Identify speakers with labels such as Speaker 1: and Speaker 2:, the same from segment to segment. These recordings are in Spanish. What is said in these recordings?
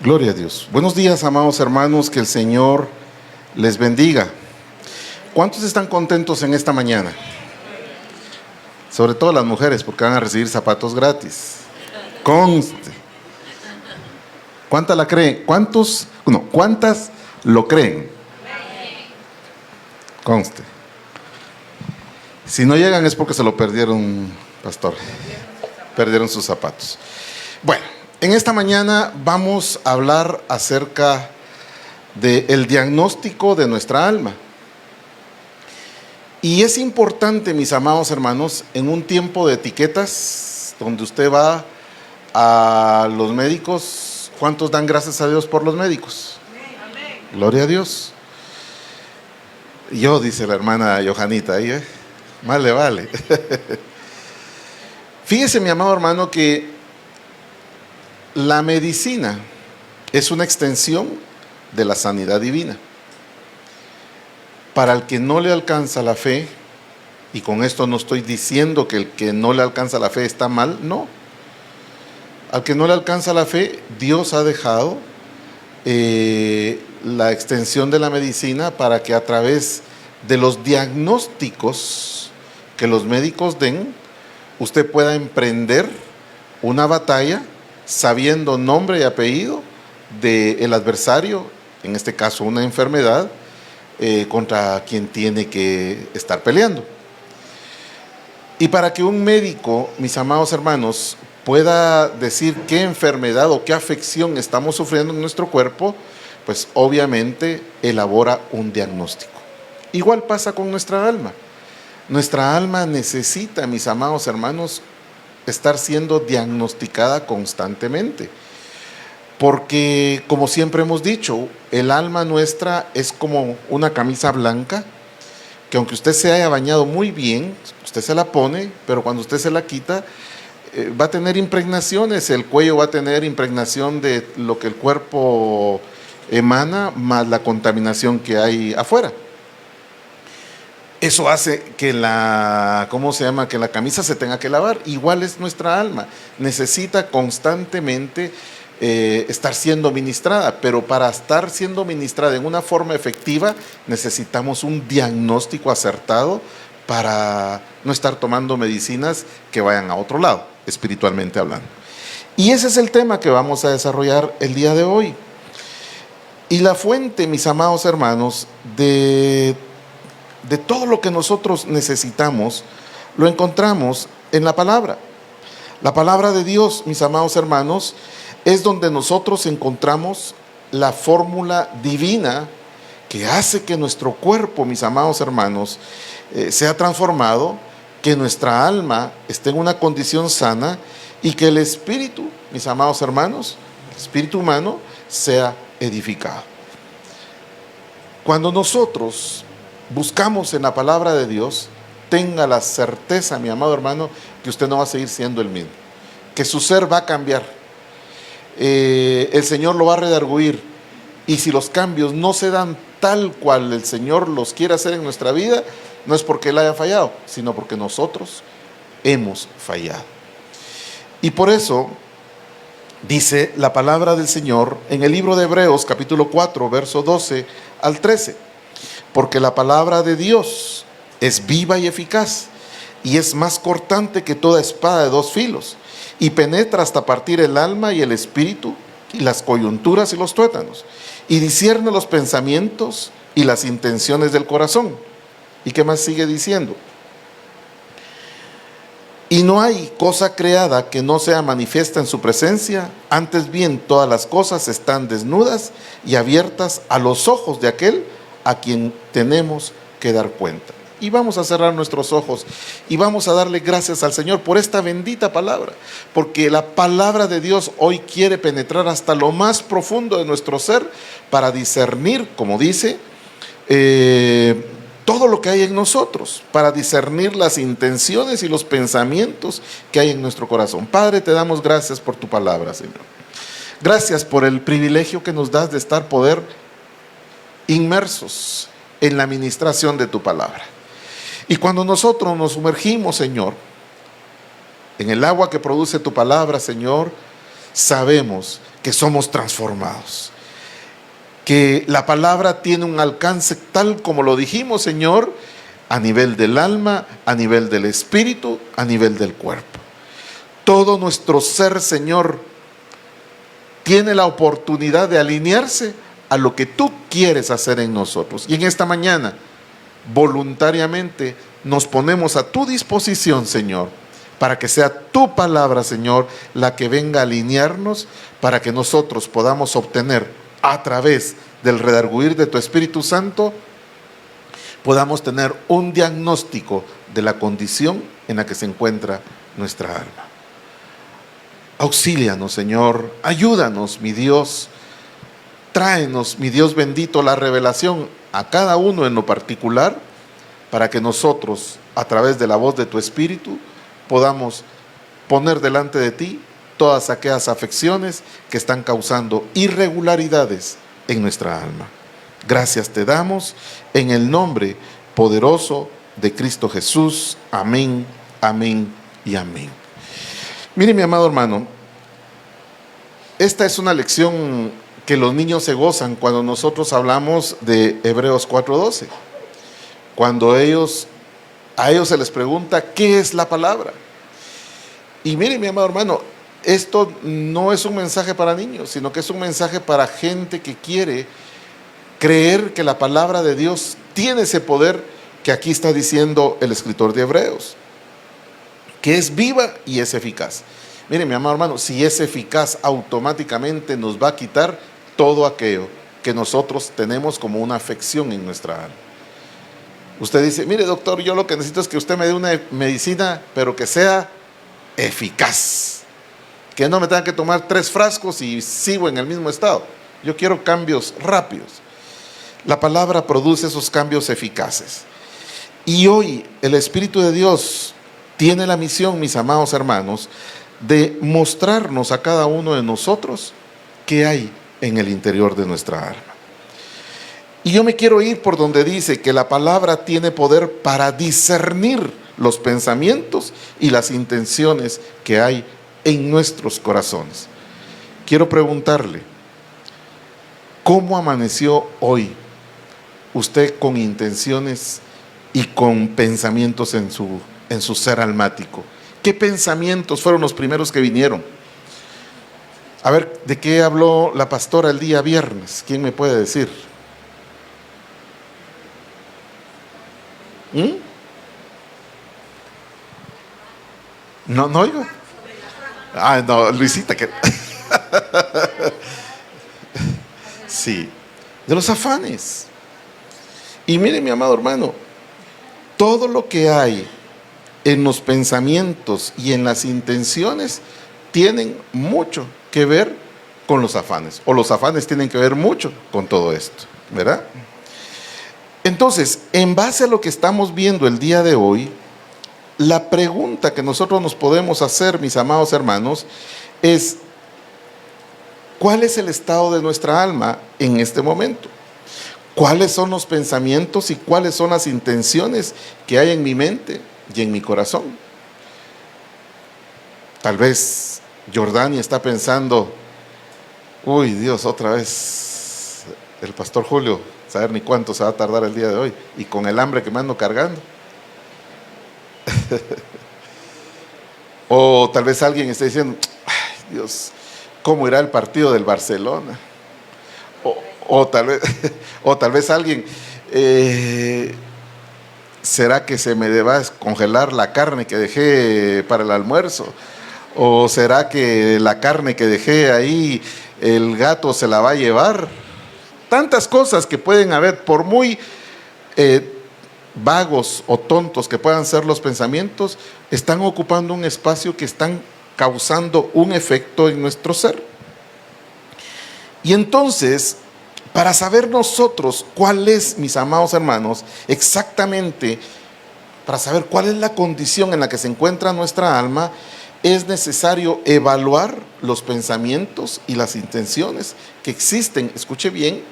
Speaker 1: Gloria a Dios. Buenos días, amados hermanos, que el Señor les bendiga. ¿Cuántos están contentos en esta mañana? Sobre todo las mujeres, porque van a recibir zapatos gratis. Conste. ¿Cuántas la creen? ¿Cuántas lo creen? Conste. Si no llegan es porque se lo perdieron, pastor. Perdieron sus zapatos. Bueno, en esta mañana vamos a hablar acerca del diagnóstico de nuestra alma. Y es importante, mis amados hermanos, en un tiempo de etiquetas, donde usted va a los médicos, ¿cuántos dan gracias a Dios por los médicos? Amén. Gloria a Dios. Yo, dice la hermana Johanita, ahí, más le vale. Fíjese, mi amado hermano, que la medicina es una extensión de la sanidad divina. Para el que no le alcanza la fe, y con esto no estoy diciendo que el que no le alcanza la fe está mal, no. Al que no le alcanza la fe, Dios ha dejado la extensión de la medicina para que a través de los diagnósticos que los médicos den, usted pueda emprender una batalla sabiendo nombre y apellido del adversario, en este caso una enfermedad, contra quien tiene que estar peleando. Y para que un médico, mis amados hermanos, pueda decir qué enfermedad o qué afección estamos sufriendo en nuestro cuerpo, pues obviamente elabora un diagnóstico. Igual pasa con nuestra alma. Nuestra alma necesita, mis amados hermanos, estar siendo diagnosticada constantemente. Porque, como siempre hemos dicho, el alma nuestra es como una camisa blanca, que aunque usted se haya bañado muy bien, usted se la pone, pero cuando usted se la quita, va a tener impregnaciones, el cuello va a tener impregnación de lo que el cuerpo emana, más la contaminación que hay afuera. Eso hace que que la camisa se tenga que lavar. Igual es nuestra alma, necesita constantemente estar siendo ministrada, pero para estar siendo ministrada en una forma efectiva necesitamos un diagnóstico acertado para no estar tomando medicinas que vayan a otro lado, espiritualmente hablando. Y ese es el tema que vamos a desarrollar el día de hoy. Y la fuente, mis amados hermanos, de todo lo que nosotros necesitamos, lo encontramos en la palabra. La palabra de Dios, mis amados hermanos, es donde nosotros encontramos la fórmula divina que hace que nuestro cuerpo, mis amados hermanos, sea transformado, que nuestra alma esté en una condición sana y que el espíritu, mis amados hermanos, el espíritu humano, sea edificado. Cuando nosotros buscamos en la palabra de Dios, tenga la certeza, mi amado hermano, que usted no va a seguir siendo el mismo, que su ser va a cambiar. El Señor lo va a redarguir, y si los cambios no se dan tal cual el Señor los quiere hacer en nuestra vida, no es porque Él haya fallado, sino porque nosotros hemos fallado. Y por eso dice la palabra del Señor en el libro de Hebreos capítulo 4 verso 12 al 13: porque la palabra de Dios es viva y eficaz, y es más cortante que toda espada de dos filos, y penetra hasta partir el alma y el espíritu, y las coyunturas y los tuétanos, y discierne los pensamientos y las intenciones del corazón. ¿Y qué más sigue diciendo? Y no hay cosa creada que no sea manifiesta en su presencia, antes bien todas las cosas están desnudas y abiertas a los ojos de aquel a quien tenemos que dar cuenta. Y vamos a cerrar nuestros ojos y vamos a darle gracias al Señor por esta bendita palabra, porque la palabra de Dios hoy quiere penetrar hasta lo más profundo de nuestro ser para discernir, como dice, todo lo que hay en nosotros, para discernir las intenciones y los pensamientos que hay en nuestro corazón. Padre, te damos gracias por tu palabra, Señor. Gracias por el privilegio que nos das de estar inmersos en la administración de tu palabra. Y cuando nosotros nos sumergimos, Señor, en el agua que produce tu palabra, Señor, sabemos que somos transformados. Que la palabra tiene un alcance tal como lo dijimos, Señor, a nivel del alma, a nivel del espíritu, a nivel del cuerpo. Todo nuestro ser, Señor, tiene la oportunidad de alinearse a lo que tú quieres hacer en nosotros. Y en esta mañana, voluntariamente, nos ponemos a tu disposición, Señor, para que sea tu palabra, Señor, la que venga a alinearnos, para que nosotros podamos obtener a través del redarguir de tu Espíritu Santo, podamos tener un diagnóstico de la condición en la que se encuentra nuestra alma. Auxílianos, Señor, ayúdanos, mi Dios. Tráenos, mi Dios bendito, la revelación a cada uno en lo particular, para que nosotros, a través de la voz de tu Espíritu, podamos poner delante de ti todas aquellas afecciones que están causando irregularidades en nuestra alma. Gracias te damos en el nombre poderoso de Cristo Jesús. Amén, amén y amén. Mire, mi amado hermano, esta es una lección que los niños se gozan cuando nosotros hablamos de Hebreos 4:12. Cuando a ellos se les pregunta qué es la palabra. Y mire, mi amado hermano, esto no es un mensaje para niños, sino que es un mensaje para gente que quiere creer que la palabra de Dios tiene ese poder que aquí está diciendo el escritor de Hebreos, que es viva y es eficaz. Mire, mi amado hermano, si es eficaz, automáticamente nos va a quitar todo aquello que nosotros tenemos como una afección en nuestra alma. Usted dice, mire doctor, yo lo que necesito es que usted me dé una medicina, pero que sea eficaz, que no me tenga que tomar 3 frascos y sigo en el mismo estado. Yo quiero cambios rápidos. La palabra produce esos cambios eficaces. Y hoy el Espíritu de Dios tiene la misión, mis amados hermanos, de mostrarnos a cada uno de nosotros qué hay en el interior de nuestra alma. Y yo me quiero ir por donde dice que la palabra tiene poder para discernir los pensamientos y las intenciones que hay en nuestros corazones. Quiero preguntarle, ¿cómo amaneció hoy usted con intenciones y con pensamientos en su ser almático? ¿Qué pensamientos fueron los primeros que vinieron? A ver, ¿de qué habló la pastora el día viernes? ¿Quién me puede decir? No oigo. Ah, no, Luisita, que sí, de los afanes. Y mire, mi amado hermano, todo lo que hay en los pensamientos y en las intenciones tienen mucho que ver con los afanes, o los afanes tienen que ver mucho con todo esto, ¿verdad? Entonces, en base a lo que estamos viendo el día de hoy, la pregunta que nosotros nos podemos hacer, mis amados hermanos, es: ¿cuál es el estado de nuestra alma en este momento? ¿Cuáles son los pensamientos y cuáles son las intenciones que hay en mi mente y en mi corazón? Tal vez Jordania está pensando: uy, Dios, otra vez el pastor Julio, saber ni cuánto se va a tardar el día de hoy, y con el hambre que me ando cargando. O tal vez alguien esté diciendo: ay, Dios, ¿cómo irá el partido del Barcelona? O tal vez alguien, ¿será que se me va a congelar la carne que dejé para el almuerzo? ¿O será que la carne que dejé ahí el gato se la va a llevar? Tantas cosas que pueden haber, por muy vagos o tontos que puedan ser los pensamientos, están ocupando un espacio que están causando un efecto en nuestro ser. Y entonces, para saber nosotros cuál es, mis amados hermanos, exactamente, para saber cuál es la condición en la que se encuentra nuestra alma, es necesario evaluar los pensamientos y las intenciones que existen, escuche bien,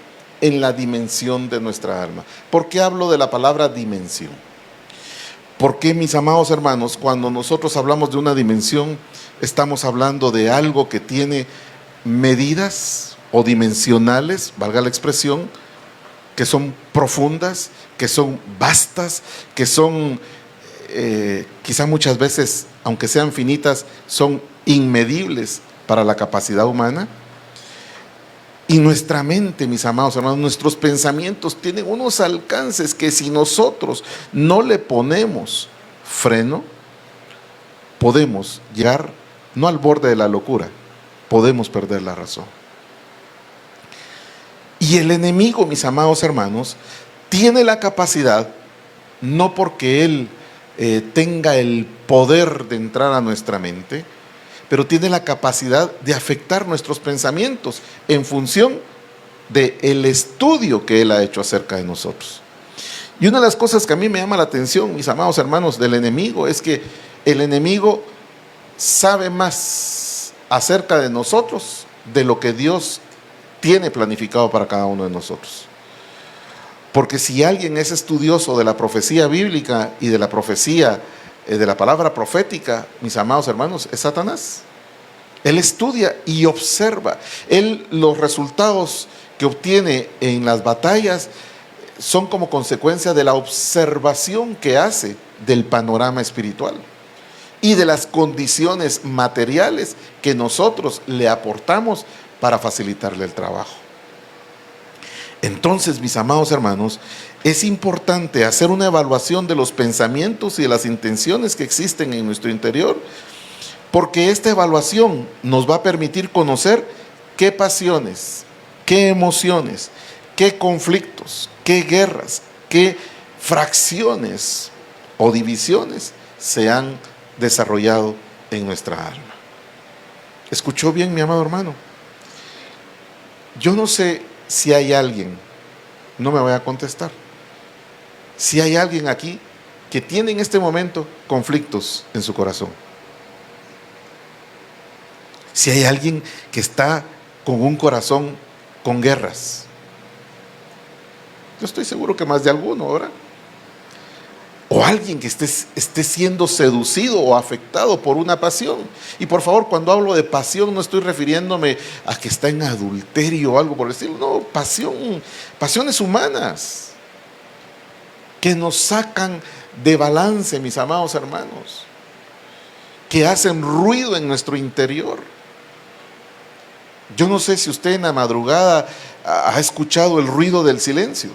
Speaker 1: en la dimensión de nuestra alma. ¿Por qué hablo de la palabra dimensión? Porque, mis amados hermanos, cuando nosotros hablamos de una dimensión, estamos hablando de algo que tiene medidas o dimensionales, valga la expresión, que son profundas, que son vastas, que son quizá muchas veces, aunque sean finitas, son inmedibles para la capacidad humana. Y nuestra mente, mis amados hermanos, nuestros pensamientos tienen unos alcances que si nosotros no le ponemos freno, podemos llegar no al borde de la locura, podemos perder la razón. Y el enemigo, mis amados hermanos, tiene la capacidad, no porque él tenga el poder de entrar a nuestra mente, pero tiene la capacidad de afectar nuestros pensamientos en función del estudio que él ha hecho acerca de nosotros. Y una de las cosas que a mí me llama la atención, mis amados hermanos, del enemigo, es que el enemigo sabe más acerca de nosotros de lo que Dios tiene planificado para cada uno de nosotros. Porque si alguien es estudioso de la profecía bíblica y de la profecía de la palabra profética, mis amados hermanos, es Satanás. Él estudia y observa. Él, los resultados que obtiene en las batallas son como consecuencia de la observación que hace del panorama espiritual y de las condiciones materiales que nosotros le aportamos para facilitarle el trabajo. Entonces, mis amados hermanos, es importante hacer una evaluación de los pensamientos y de las intenciones que existen en nuestro interior, porque esta evaluación nos va a permitir conocer qué pasiones, qué emociones, qué conflictos, qué guerras, qué fracciones o divisiones se han desarrollado en nuestra alma. ¿Escuchó bien, mi amado hermano? Yo no sé si hay alguien, no me voy a contestar, si hay alguien aquí que tiene en este momento conflictos en su corazón. Si hay alguien que está con un corazón con guerras. Yo estoy seguro que más de alguno ahora. O alguien que esté siendo seducido o afectado por una pasión. Y por favor, cuando hablo de pasión no estoy refiriéndome a que está en adulterio o algo por el estilo. No, pasiones humanas que nos sacan de balance, mis amados hermanos, que hacen ruido en nuestro interior. Yo no sé si usted en la madrugada ha escuchado el ruido del silencio.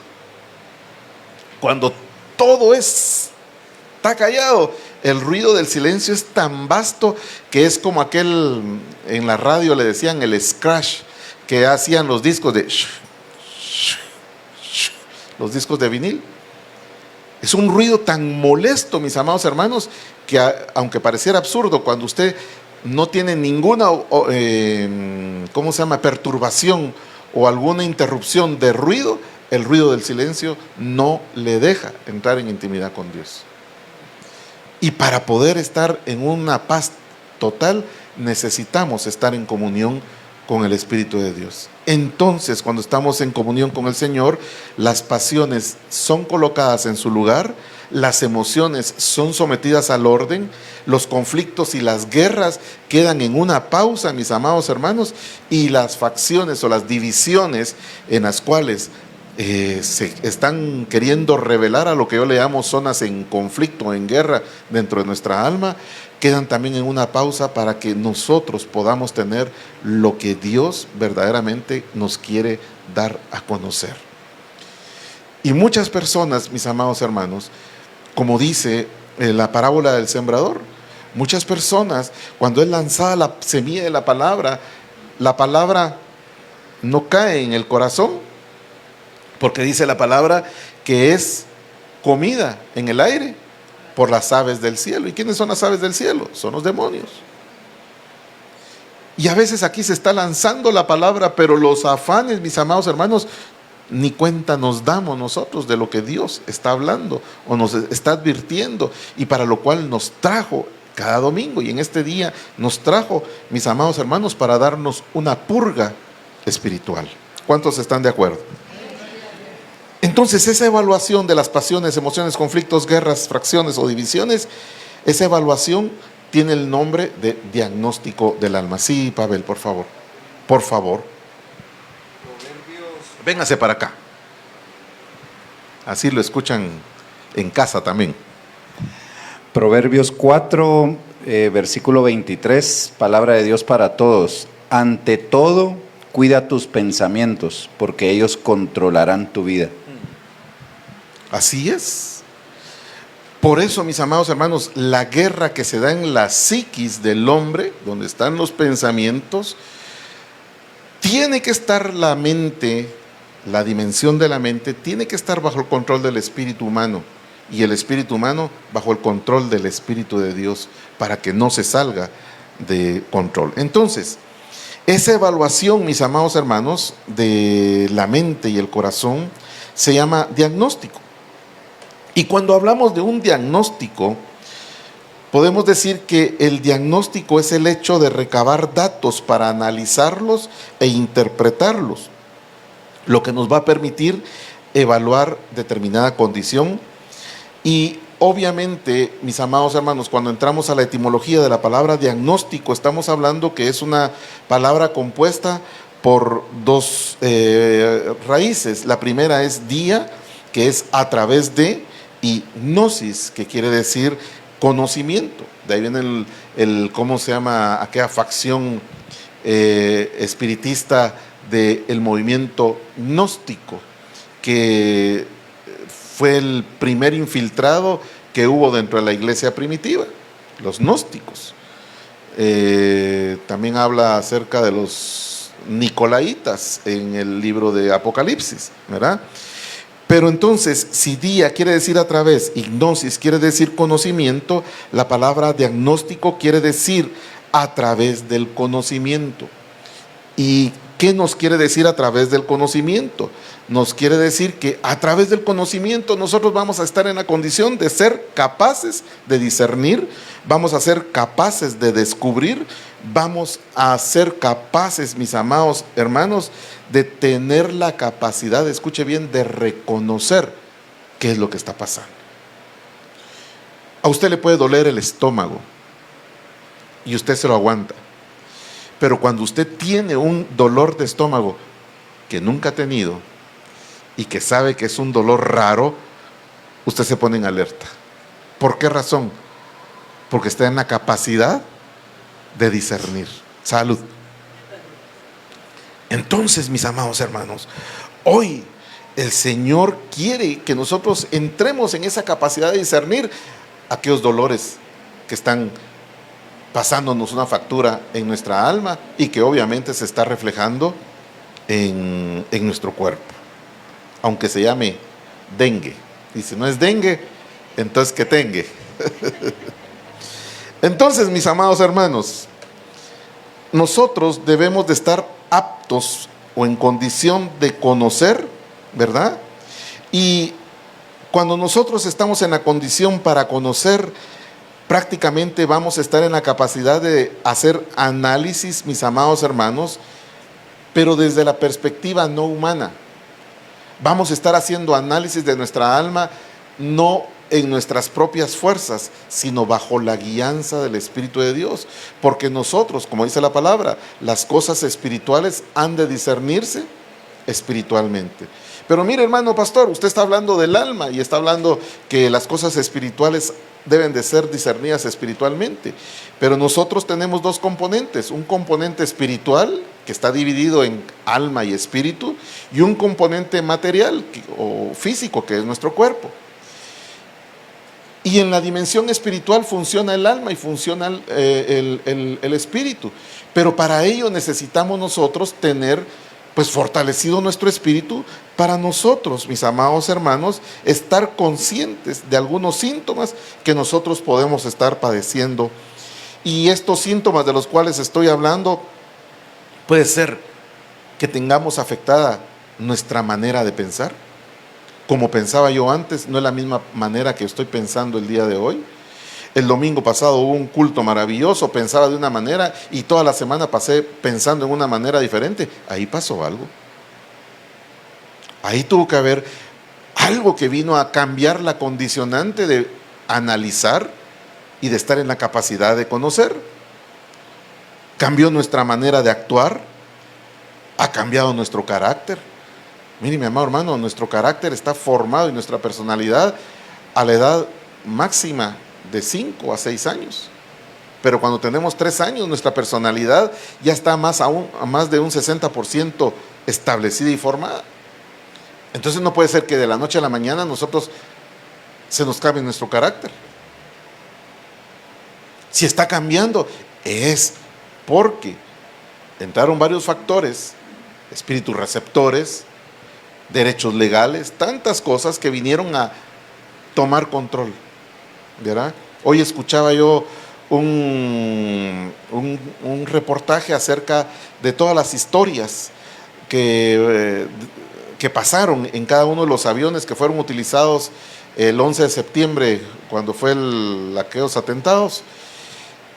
Speaker 1: Cuando todo está callado, el ruido del silencio es tan vasto que es como aquel, en la radio le decían el scratch, que hacían los discos los discos de vinil. Es un ruido tan molesto, mis amados hermanos, que aunque pareciera absurdo, cuando usted no tiene ninguna perturbación o alguna interrupción de ruido, el ruido del silencio no le deja entrar en intimidad con Dios. Y para poder estar en una paz total, necesitamos estar en comunión con el Espíritu de Dios. Entonces, cuando estamos en comunión con el Señor, las pasiones son colocadas en su lugar, las emociones son sometidas al orden, los conflictos y las guerras quedan en una pausa, mis amados hermanos, y las facciones o las divisiones en las cuales se están queriendo revelar a lo que yo le llamo zonas en conflicto, en guerra dentro de nuestra alma, quedan también en una pausa para que nosotros podamos tener lo que Dios verdaderamente nos quiere dar a conocer. Y muchas personas, mis amados hermanos, como dice la parábola del sembrador, muchas personas, cuando es lanzada la semilla de la palabra no cae en el corazón, porque dice la palabra que es comida en el aire por las aves del cielo. ¿Y quiénes son las aves del cielo? Son los demonios. Y a veces aquí se está lanzando la palabra, pero los afanes, mis amados hermanos, ni cuenta nos damos nosotros de lo que Dios está hablando o nos está advirtiendo, y para lo cual nos trajo cada domingo, y en este día nos trajo, mis amados hermanos, para darnos una purga espiritual. ¿Cuántos están de acuerdo? Entonces, esa evaluación de las pasiones, emociones, conflictos, guerras, fracciones o divisiones, esa evaluación tiene el nombre de diagnóstico del alma. Sí, Pavel, por favor. Por favor. Véngase para acá. Así lo escuchan en casa también.
Speaker 2: Proverbios 4, versículo 23, palabra de Dios para todos. Ante todo, cuida tus pensamientos, porque ellos controlarán tu vida.
Speaker 1: Así es. Por eso, mis amados hermanos, la guerra que se da en la psiquis del hombre, donde están los pensamientos, tiene que estar la mente, la dimensión de la mente, tiene que estar bajo el control del espíritu humano, y el espíritu humano bajo el control del Espíritu de Dios, para que no se salga de control. Entonces, esa evaluación, mis amados hermanos, de la mente y el corazón, se llama diagnóstico. Y cuando hablamos de un diagnóstico, podemos decir que el diagnóstico es el hecho de recabar datos para analizarlos e interpretarlos, lo que nos va a permitir evaluar determinada condición. Y obviamente, mis amados hermanos, cuando entramos a la etimología de la palabra diagnóstico, estamos hablando que es una palabra compuesta por dos raíces. La primera es dia, que es a través de, y gnosis, que quiere decir conocimiento. De ahí viene ¿cómo se llama aquella facción espiritista del movimiento gnóstico, que fue el primer infiltrado que hubo dentro de la iglesia primitiva, los gnósticos. También habla acerca de los nicolaitas en el libro de Apocalipsis, ¿verdad? Pero entonces, si dia quiere decir a través y gnosis quiere decir conocimiento, la palabra diagnóstico quiere decir a través del conocimiento. ¿Y qué nos quiere decir a través del conocimiento? Nos quiere decir que a través del conocimiento nosotros vamos a estar en la condición de ser capaces de discernir, vamos a ser capaces de descubrir, vamos a ser capaces, mis amados hermanos, de tener la capacidad, escuche bien, de reconocer qué es lo que está pasando. A usted le puede doler el estómago y usted se lo aguanta, pero cuando usted tiene un dolor de estómago que nunca ha tenido y que sabe que es un dolor raro, usted se pone en alerta. ¿Por qué razón? Porque está en la capacidad de discernir. Salud. Entonces, mis amados hermanos, hoy el Señor quiere que nosotros entremos en esa capacidad de discernir aquellos dolores que están pasándonos una factura en nuestra alma y que obviamente se está reflejando en nuestro cuerpo, aunque se llame dengue. Y si no es dengue, entonces que tengue. Entonces, mis amados hermanos, nosotros debemos de estar aptos o en condición de conocer, ¿verdad? Y cuando nosotros estamos en la condición para conocer, prácticamente vamos a estar en la capacidad de hacer análisis, mis amados hermanos, pero desde la perspectiva no humana. Vamos a estar haciendo análisis de nuestra alma, no en nuestras propias fuerzas, sino bajo la guianza del Espíritu de Dios. Porque nosotros, como dice la palabra, las cosas espirituales han de discernirse espiritualmente. Pero mire, hermano pastor, usted está hablando del alma y está hablando que las cosas espirituales deben de ser discernidas espiritualmente. Pero nosotros tenemos dos componentes, un componente espiritual que está dividido en alma y espíritu, y un componente material o físico que es nuestro cuerpo. Y en la dimensión espiritual funciona el alma y funciona el espíritu. Pero para ello necesitamos nosotros tener pues fortalecido nuestro espíritu para nosotros, mis amados hermanos, estar conscientes de algunos síntomas que nosotros podemos estar padeciendo. Y estos síntomas de los cuales estoy hablando, puede ser que tengamos afectada nuestra manera de pensar. Como pensaba yo antes, no es la misma manera que estoy pensando el día de hoy. El domingo pasado hubo un culto maravilloso, pensaba de una manera y toda la semana pasé pensando en una manera diferente. Ahí pasó algo. Ahí tuvo que haber algo que vino a cambiar la condicionante de analizar y de estar en la capacidad de conocer. Cambió nuestra manera de actuar, Ha cambiado nuestro carácter. Mire, mi amado hermano, nuestro carácter está formado y nuestra personalidad a la edad máxima de 5 a 6 años. Pero cuando tenemos 3 años, nuestra personalidad ya está a más de un 60% establecida y formada. Entonces no puede ser que de la noche a la mañana nosotros se nos cambie nuestro carácter. Si está cambiando, es porque entraron varios factores, espíritus receptores, derechos legales, tantas cosas que vinieron a tomar control, ¿verdad? Hoy escuchaba yo un reportaje acerca de todas las historias que pasaron en cada uno de los aviones que fueron utilizados el 11 de septiembre, cuando fue aquellos atentados.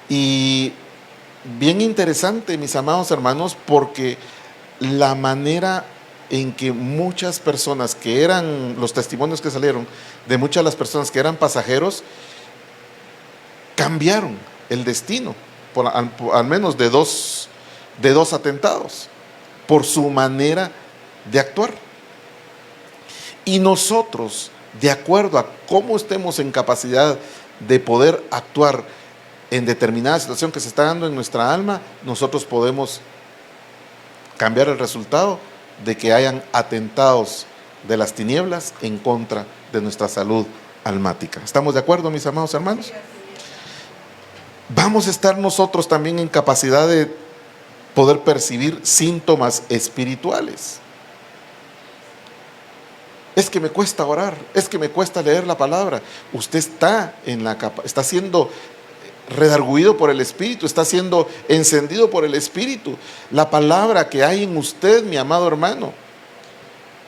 Speaker 1: Y bien interesante, mis amados hermanos, porque la manera en que muchas personas que eran, los testimonios que salieron de muchas de las personas que eran pasajeros, cambiaron el destino, al menos de dos atentados, por su manera de actuar. Y nosotros, de acuerdo a cómo estemos en capacidad de poder actuar en determinada situación que se está dando en nuestra alma, nosotros podemos cambiar el resultado de que hayan atentados de las tinieblas en contra de nuestra salud almática. ¿Estamos de acuerdo, mis amados hermanos? Vamos a estar nosotros también en capacidad de poder percibir síntomas espirituales. Es que me cuesta orar, es que me cuesta leer la palabra. Usted está siendo redarguido por el Espíritu, está siendo encendido por el Espíritu. La palabra que hay en usted, mi amado hermano,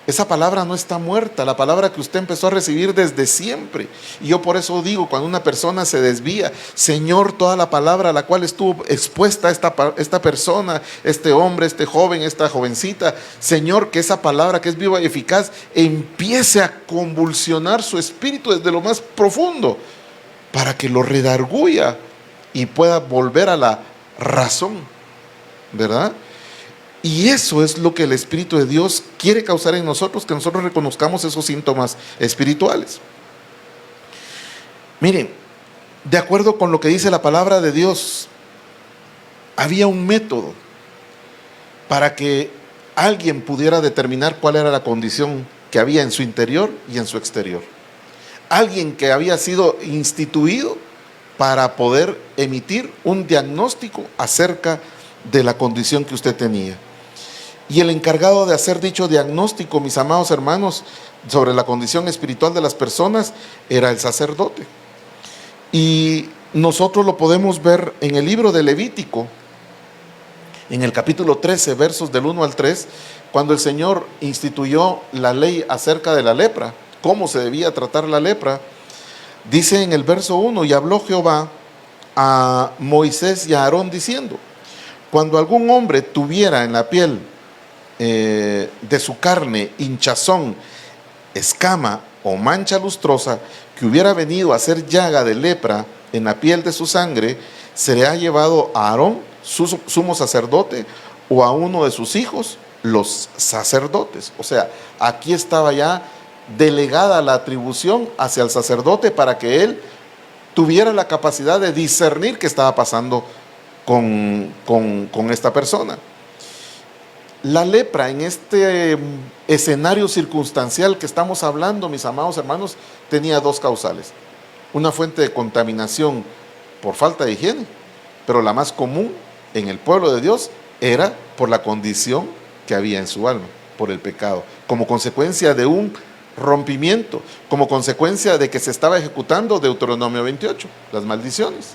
Speaker 1: esa palabra no está muerta, la palabra que usted empezó a recibir desde siempre. Y yo por eso digo, cuando una persona se desvía, Señor, toda la palabra a la cual estuvo expuesta esta persona, este hombre, este joven, esta jovencita, Señor, que esa palabra que es viva y eficaz empiece a convulsionar su espíritu desde lo más profundo, para que lo redarguya y pueda volver a la razón, ¿verdad? Y eso es lo que el Espíritu de Dios quiere causar en nosotros, que nosotros reconozcamos esos síntomas espirituales. Miren, de acuerdo con lo que dice la palabra de Dios, había un método para que alguien pudiera determinar cuál era la condición que había en su interior y en su exterior. Alguien que había sido instituido para poder emitir un diagnóstico acerca de la condición que usted tenía. Y el encargado de hacer dicho diagnóstico, mis amados hermanos, sobre la condición espiritual de las personas, era el sacerdote. Y nosotros lo podemos ver en el libro de Levítico, en el capítulo 13, versos del 1 al 3, cuando el Señor instituyó la ley acerca de la lepra, cómo se debía tratar la lepra. Dice en el verso 1, y habló Jehová a Moisés y a Aarón diciendo: cuando algún hombre tuviera en la piel de su carne hinchazón, escama o mancha lustrosa, que hubiera venido a ser llaga de lepra en la piel de su sangre, será llevado a Aarón, sumo sacerdote, o a uno de sus hijos, los sacerdotes. O sea, aquí estaba ya delegada la atribución hacia el sacerdote para que él tuviera la capacidad de discernir qué estaba pasando con esta persona. La lepra, en este escenario circunstancial que estamos hablando, mis amados hermanos, tenía dos causales. Una fuente de contaminación por falta de higiene, pero la más común en el pueblo de Dios era por la condición que había en su alma, por el pecado, como consecuencia de un rompimiento, como consecuencia de que se estaba ejecutando Deuteronomio 28, las maldiciones.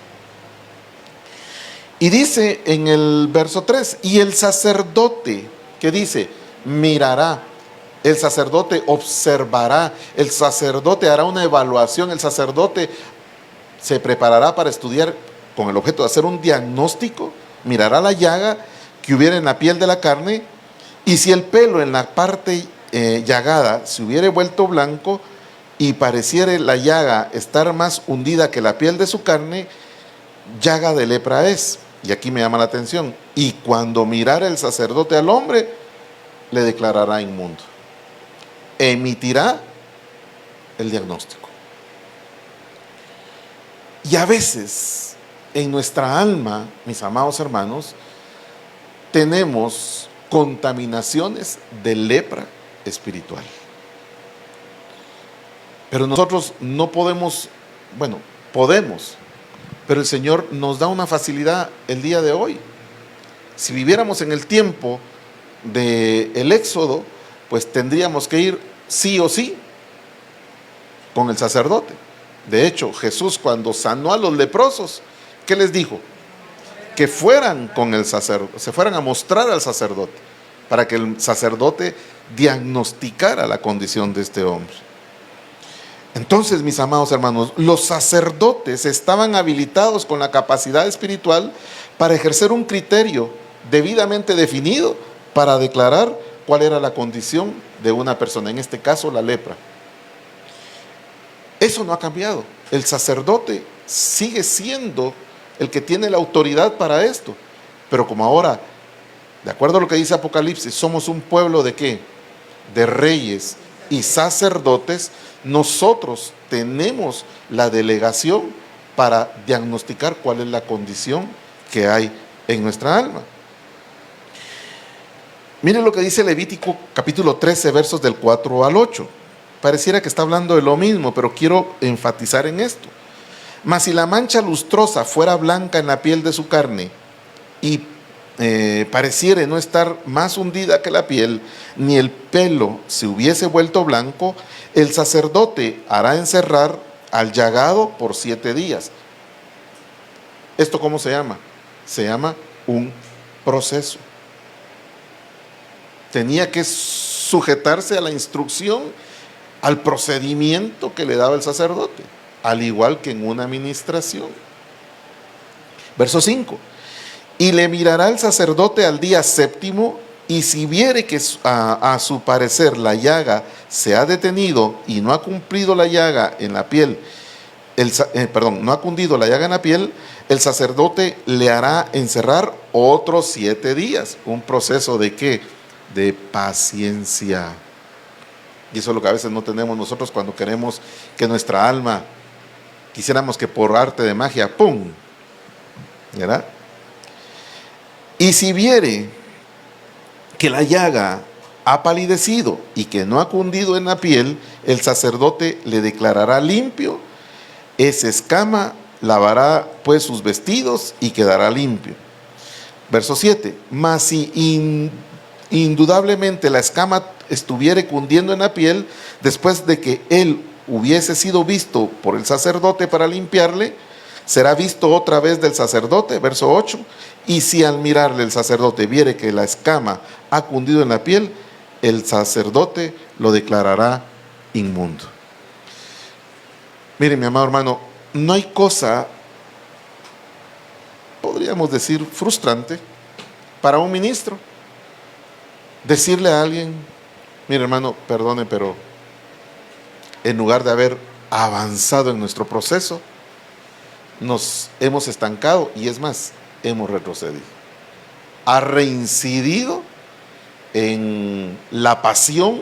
Speaker 1: Y dice en el verso 3, y el sacerdote, que dice, mirará, el sacerdote observará, el sacerdote hará una evaluación, el sacerdote se preparará para estudiar con el objeto de hacer un diagnóstico, mirará la llaga que hubiera en la piel de la carne, y si el pelo en la parte llagada se hubiere vuelto blanco y pareciere la llaga estar más hundida que la piel de su carne, llaga de lepra es. Y aquí me llama la atención, y cuando mirara el sacerdote al hombre, le declarará inmundo. Emitirá el diagnóstico. Y a veces en nuestra alma, mis amados hermanos, tenemos contaminaciones de lepra espiritual. Pero nosotros no podemos, bueno, podemos, pero el Señor nos da una facilidad el día de hoy. Si viviéramos en el tiempo del Éxodo, pues tendríamos que ir sí o sí con el sacerdote. De hecho, Jesús, cuando sanó a los leprosos, ¿qué les dijo? Que fueran con el sacerdote, se fueran a mostrar al sacerdote, para que el sacerdote diagnosticara la condición de este hombre. Entonces, mis amados hermanos, los sacerdotes estaban habilitados con la capacidad espiritual para ejercer un criterio debidamente definido para declarar cuál era la condición de una persona, en este caso la lepra. Eso no ha cambiado. El sacerdote sigue siendo el que tiene la autoridad para esto. Pero como ahora, de acuerdo a lo que dice Apocalipsis, somos un pueblo ¿de qué? De reyes y sacerdotes. Nosotros tenemos la delegación para diagnosticar cuál es la condición que hay en nuestra alma. Miren lo que dice Levítico capítulo 13, versos del 4 al 8. Pareciera que está hablando de lo mismo, pero quiero enfatizar en esto. Mas si la mancha lustrosa fuera blanca en la piel de su carne y pareciere no estar más hundida que la piel, ni el pelo se hubiese vuelto blanco, el sacerdote hará encerrar al llagado por 7 días. ¿Esto cómo se llama? Se llama un proceso. Tenía que sujetarse a la instrucción, al procedimiento que le daba el sacerdote, al igual que en una administración. Verso 5. Y le mirará el sacerdote al día 7, y si viere que a su parecer la llaga se ha detenido y no ha cumplido la llaga en la piel, no ha cundido la llaga en la piel, el sacerdote le hará encerrar otros 7 días. Un proceso ¿de qué? De paciencia. Y eso es lo que a veces no tenemos nosotros cuando queremos que nuestra alma, quisiéramos que por arte de magia, ¡pum!, ¿verdad? Y si viere que la llaga ha palidecido y que no ha cundido en la piel, el sacerdote le declarará limpio, esa escama lavará pues sus vestidos y quedará limpio. Verso 7. Mas si indudablemente la escama estuviere cundiendo en la piel, después de que él hubiese sido visto por el sacerdote para limpiarle, será visto otra vez del sacerdote. Verso 8. Y si al mirarle el sacerdote viere que la escama ha cundido en la piel, el sacerdote lo declarará inmundo. Mire, mi amado hermano, no hay cosa, podríamos decir, frustrante para un ministro decirle a alguien: mire, hermano, perdone, pero en lugar de haber avanzado en nuestro proceso, nos hemos estancado y es más, hemos retrocedido. Ha reincidido en la pasión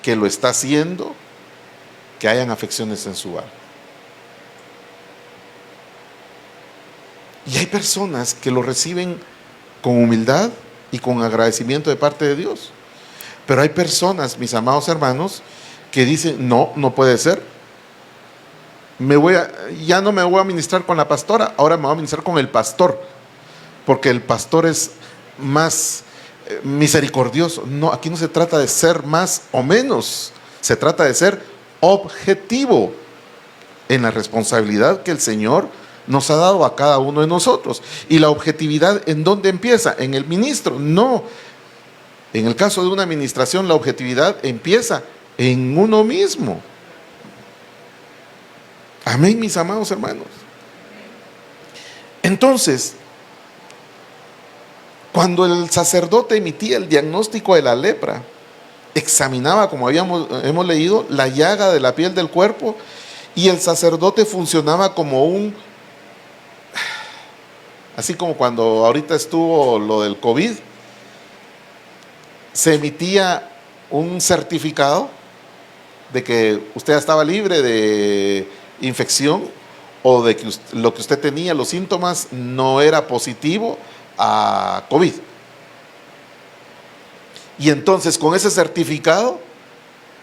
Speaker 1: que lo está haciendo que hayan afecciones en su alma. Y hay personas que lo reciben con humildad y con agradecimiento de parte de Dios. Pero hay personas, mis amados hermanos, que dicen: no, no puede ser. Ya no me voy a ministrar con la pastora, ahora me voy a ministrar con el pastor, porque el pastor es más misericordioso. No, aquí no se trata de ser más o menos, se trata de ser objetivo en la responsabilidad que el Señor nos ha dado a cada uno de nosotros. Y la objetividad, ¿en dónde empieza? ¿En el ministro? No. En el caso de una administración, la objetividad empieza en uno mismo. Amén, mis amados hermanos. Entonces, cuando el sacerdote emitía el diagnóstico de la lepra, examinaba, como hemos leído, la llaga de la piel del cuerpo, y el sacerdote funcionaba como así como cuando ahorita estuvo lo del COVID, se emitía un certificado de que usted estaba libre de infección o de que lo que usted tenía, los síntomas, no era positivo a COVID. Y entonces con ese certificado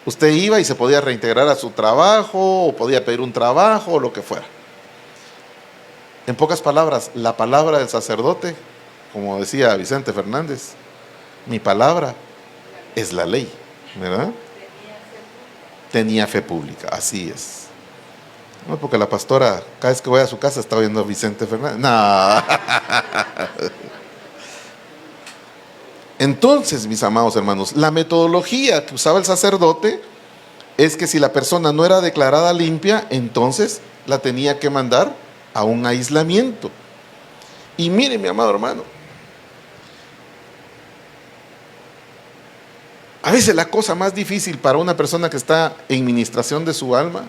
Speaker 1: usted iba y se podía reintegrar a su trabajo o podía pedir un trabajo o lo que fuera. En pocas palabras, la palabra del sacerdote, como decía Vicente Fernández, mi palabra es la ley, ¿verdad? Tenía fe pública, así es. No, porque la pastora, cada vez que voy a su casa, está oyendo a Vicente Fernández. No. Entonces, mis amados hermanos, la metodología que usaba el sacerdote es que si la persona no era declarada limpia, entonces la tenía que mandar a un aislamiento. Y mire, mi amado hermano, a veces la cosa más difícil para una persona que está en ministración de su alma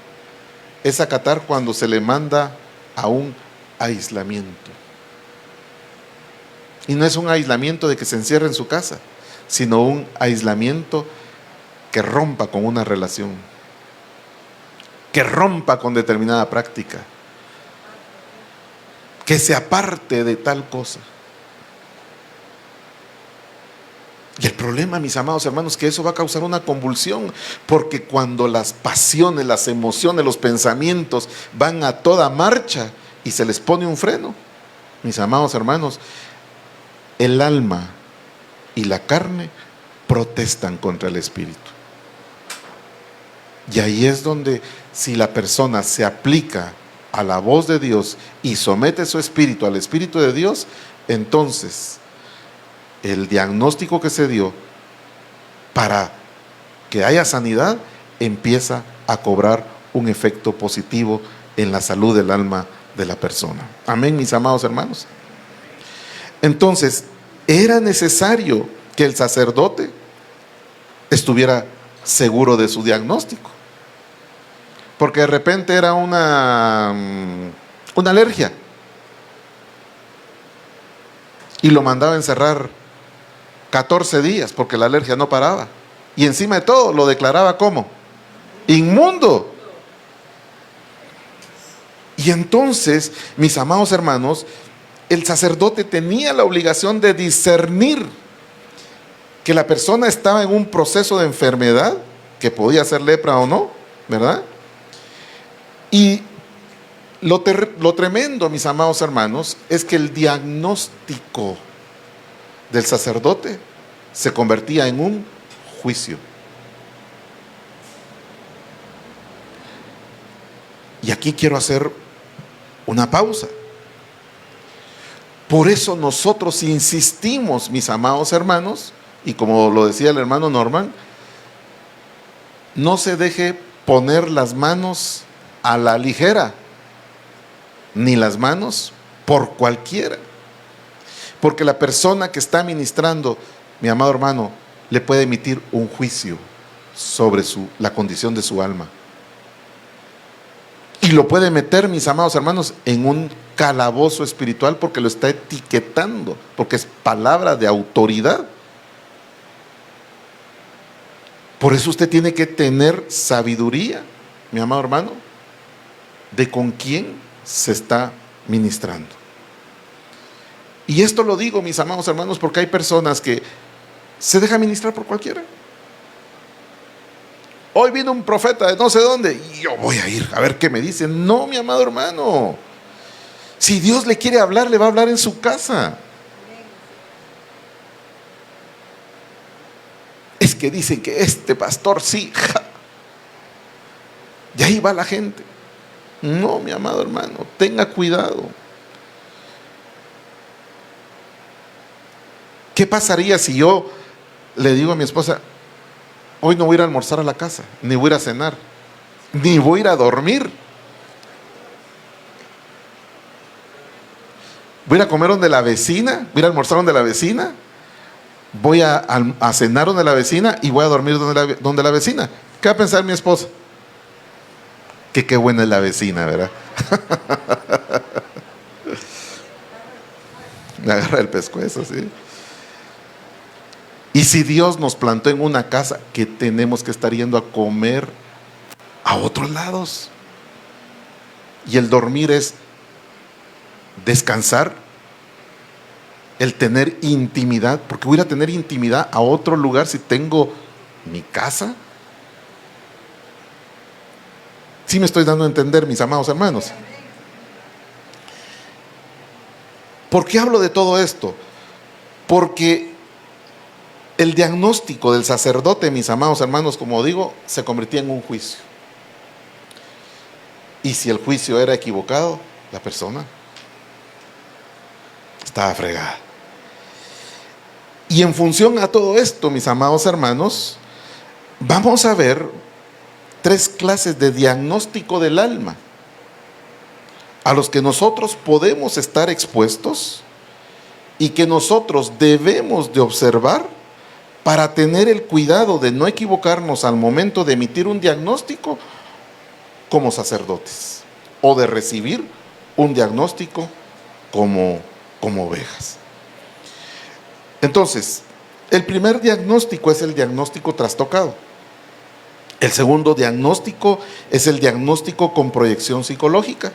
Speaker 1: es acatar cuando se le manda a un aislamiento. Y no es un aislamiento de que se encierre en su casa, sino un aislamiento que rompa con una relación, que rompa con determinada práctica, que se aparte de tal cosa. Y el problema, mis amados hermanos, es que eso va a causar una convulsión, porque cuando las pasiones, las emociones, los pensamientos van a toda marcha y se les pone un freno, mis amados hermanos, el alma y la carne protestan contra el espíritu. Y ahí es donde, si la persona se aplica a la voz de Dios y somete su espíritu al espíritu de Dios, entonces el diagnóstico que se dio para que haya sanidad empieza a cobrar un efecto positivo en la salud del alma de la persona. Amén, mis amados hermanos. Entonces, era necesario que el sacerdote estuviera seguro de su diagnóstico, porque de repente era una alergia y lo mandaba a encerrar 14 días porque la alergia no paraba, y encima de todo lo declaraba como inmundo. Y entonces, mis amados hermanos, el sacerdote tenía la obligación de discernir que la persona estaba en un proceso de enfermedad, que podía ser lepra o no, ¿verdad? Y lo tremendo, mis amados hermanos, es que el diagnóstico del sacerdote se convertía en un juicio. Y aquí quiero hacer una pausa. Por eso nosotros insistimos, mis amados hermanos, y como lo decía el hermano Norman, no se deje poner las manos a la ligera, ni las manos por cualquiera. Porque la persona que está ministrando, mi amado hermano, le puede emitir un juicio sobre la condición de su alma. Y lo puede meter, mis amados hermanos, en un calabozo espiritual, porque lo está etiquetando, porque es palabra de autoridad. Por eso usted tiene que tener sabiduría, mi amado hermano, de con quién se está ministrando. Y esto lo digo, mis amados hermanos, porque hay personas que se dejan ministrar por cualquiera. Hoy vino un profeta de no sé dónde y yo voy a ir a ver qué me dice. No, mi amado hermano, si Dios le quiere hablar, le va a hablar en su casa. Es que dicen que este pastor sí, y ahí va la gente. No, mi amado hermano, tenga cuidado. ¿Qué pasaría si yo le digo a mi esposa, hoy no voy a ir a almorzar a la casa, ni voy a ir a cenar, ni voy a ir a dormir? Voy a ir a comer donde la vecina, voy a ir a almorzar donde la vecina, voy a cenar donde la vecina y voy a dormir donde la vecina. ¿Qué va a pensar mi esposa? Que qué buena es la vecina, ¿verdad? Me agarra el pescuezo, ¿sí? Y si Dios nos plantó en una casa, ¿qué tenemos que estar yendo a comer a otros lados? Y el dormir es descansar, el tener intimidad. ¿Por qué voy a ir a tener intimidad a otro lugar si tengo mi casa? ¿Sí me estoy dando a entender, mis amados hermanos? ¿Por qué hablo de todo esto? Porque el diagnóstico del sacerdote, mis amados hermanos, como digo, se convertía en un juicio. Y si el juicio era equivocado, la persona estaba fregada. Y en función a todo esto, mis amados hermanos, vamos a ver 3 clases de diagnóstico del alma a los que nosotros podemos estar expuestos y que nosotros debemos de observar para tener el cuidado de no equivocarnos al momento de emitir un diagnóstico como sacerdotes o de recibir un diagnóstico como ovejas. Entonces, el primer diagnóstico es el diagnóstico trastocado. El segundo diagnóstico es el diagnóstico con proyección psicológica.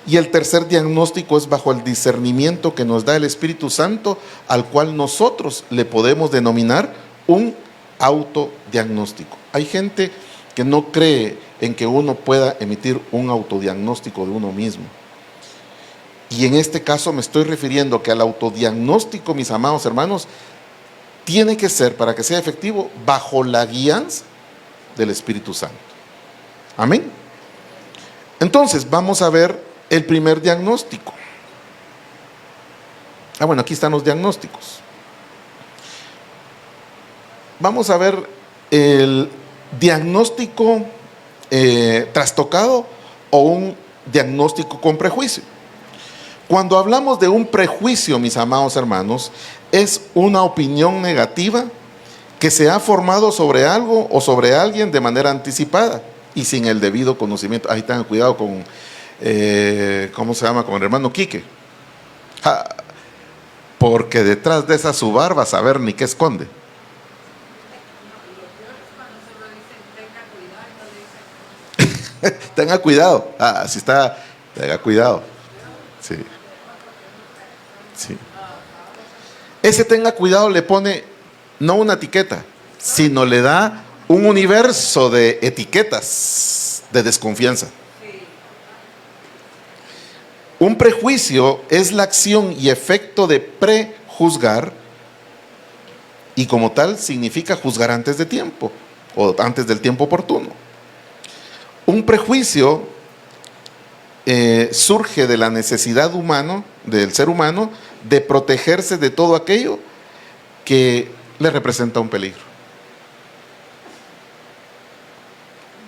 Speaker 1: Y el tercer diagnóstico es bajo el discernimiento que nos da el Espíritu Santo, al cual nosotros le podemos denominar un autodiagnóstico. Hay gente que no cree en que uno pueda emitir un autodiagnóstico de uno mismo. Y en este caso me estoy refiriendo que al autodiagnóstico, mis amados hermanos, tiene que ser, para que sea efectivo, bajo la guianza del Espíritu Santo. Amén. Entonces, vamos a ver el primer diagnóstico. Bueno, aquí están los diagnósticos. Vamos a ver el diagnóstico trastocado o un diagnóstico con prejuicio. Cuando hablamos de un prejuicio, mis amados hermanos, es una opinión negativa que se ha formado sobre algo o sobre alguien de manera anticipada y sin el debido conocimiento. Ahí tengan cuidado con, ¿cómo se llama? Con el hermano Quique. Porque detrás de esa su barba, saber ni qué esconde. Tenga cuidado. Si está, tenga cuidado. Sí. Sí. Ese tenga cuidado le pone no una etiqueta, sino le da un universo de etiquetas de desconfianza. Un prejuicio es la acción y efecto de prejuzgar, y como tal significa juzgar antes de tiempo o antes del tiempo oportuno. Un prejuicio surge de la necesidad humana, del ser humano, de protegerse de todo aquello que le representa un peligro.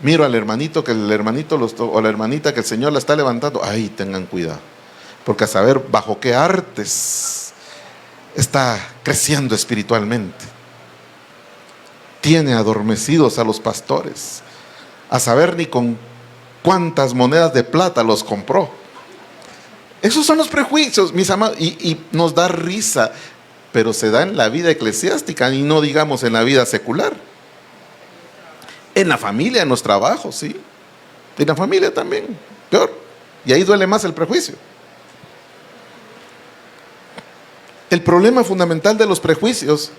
Speaker 1: Miro al hermanito, que el hermanito o la hermanita que el Señor la está levantando, ahí tengan cuidado, porque a saber bajo qué artes está creciendo espiritualmente. Tiene adormecidos a los pastores, a saber ni con cuántas monedas de plata los compró. Esos son los prejuicios, mis amados, y nos da risa, pero se da en la vida eclesiástica y no digamos en la vida secular. En la familia, en los trabajos, sí. En la familia también, peor. Y ahí duele más el prejuicio. El problema fundamental de los prejuicios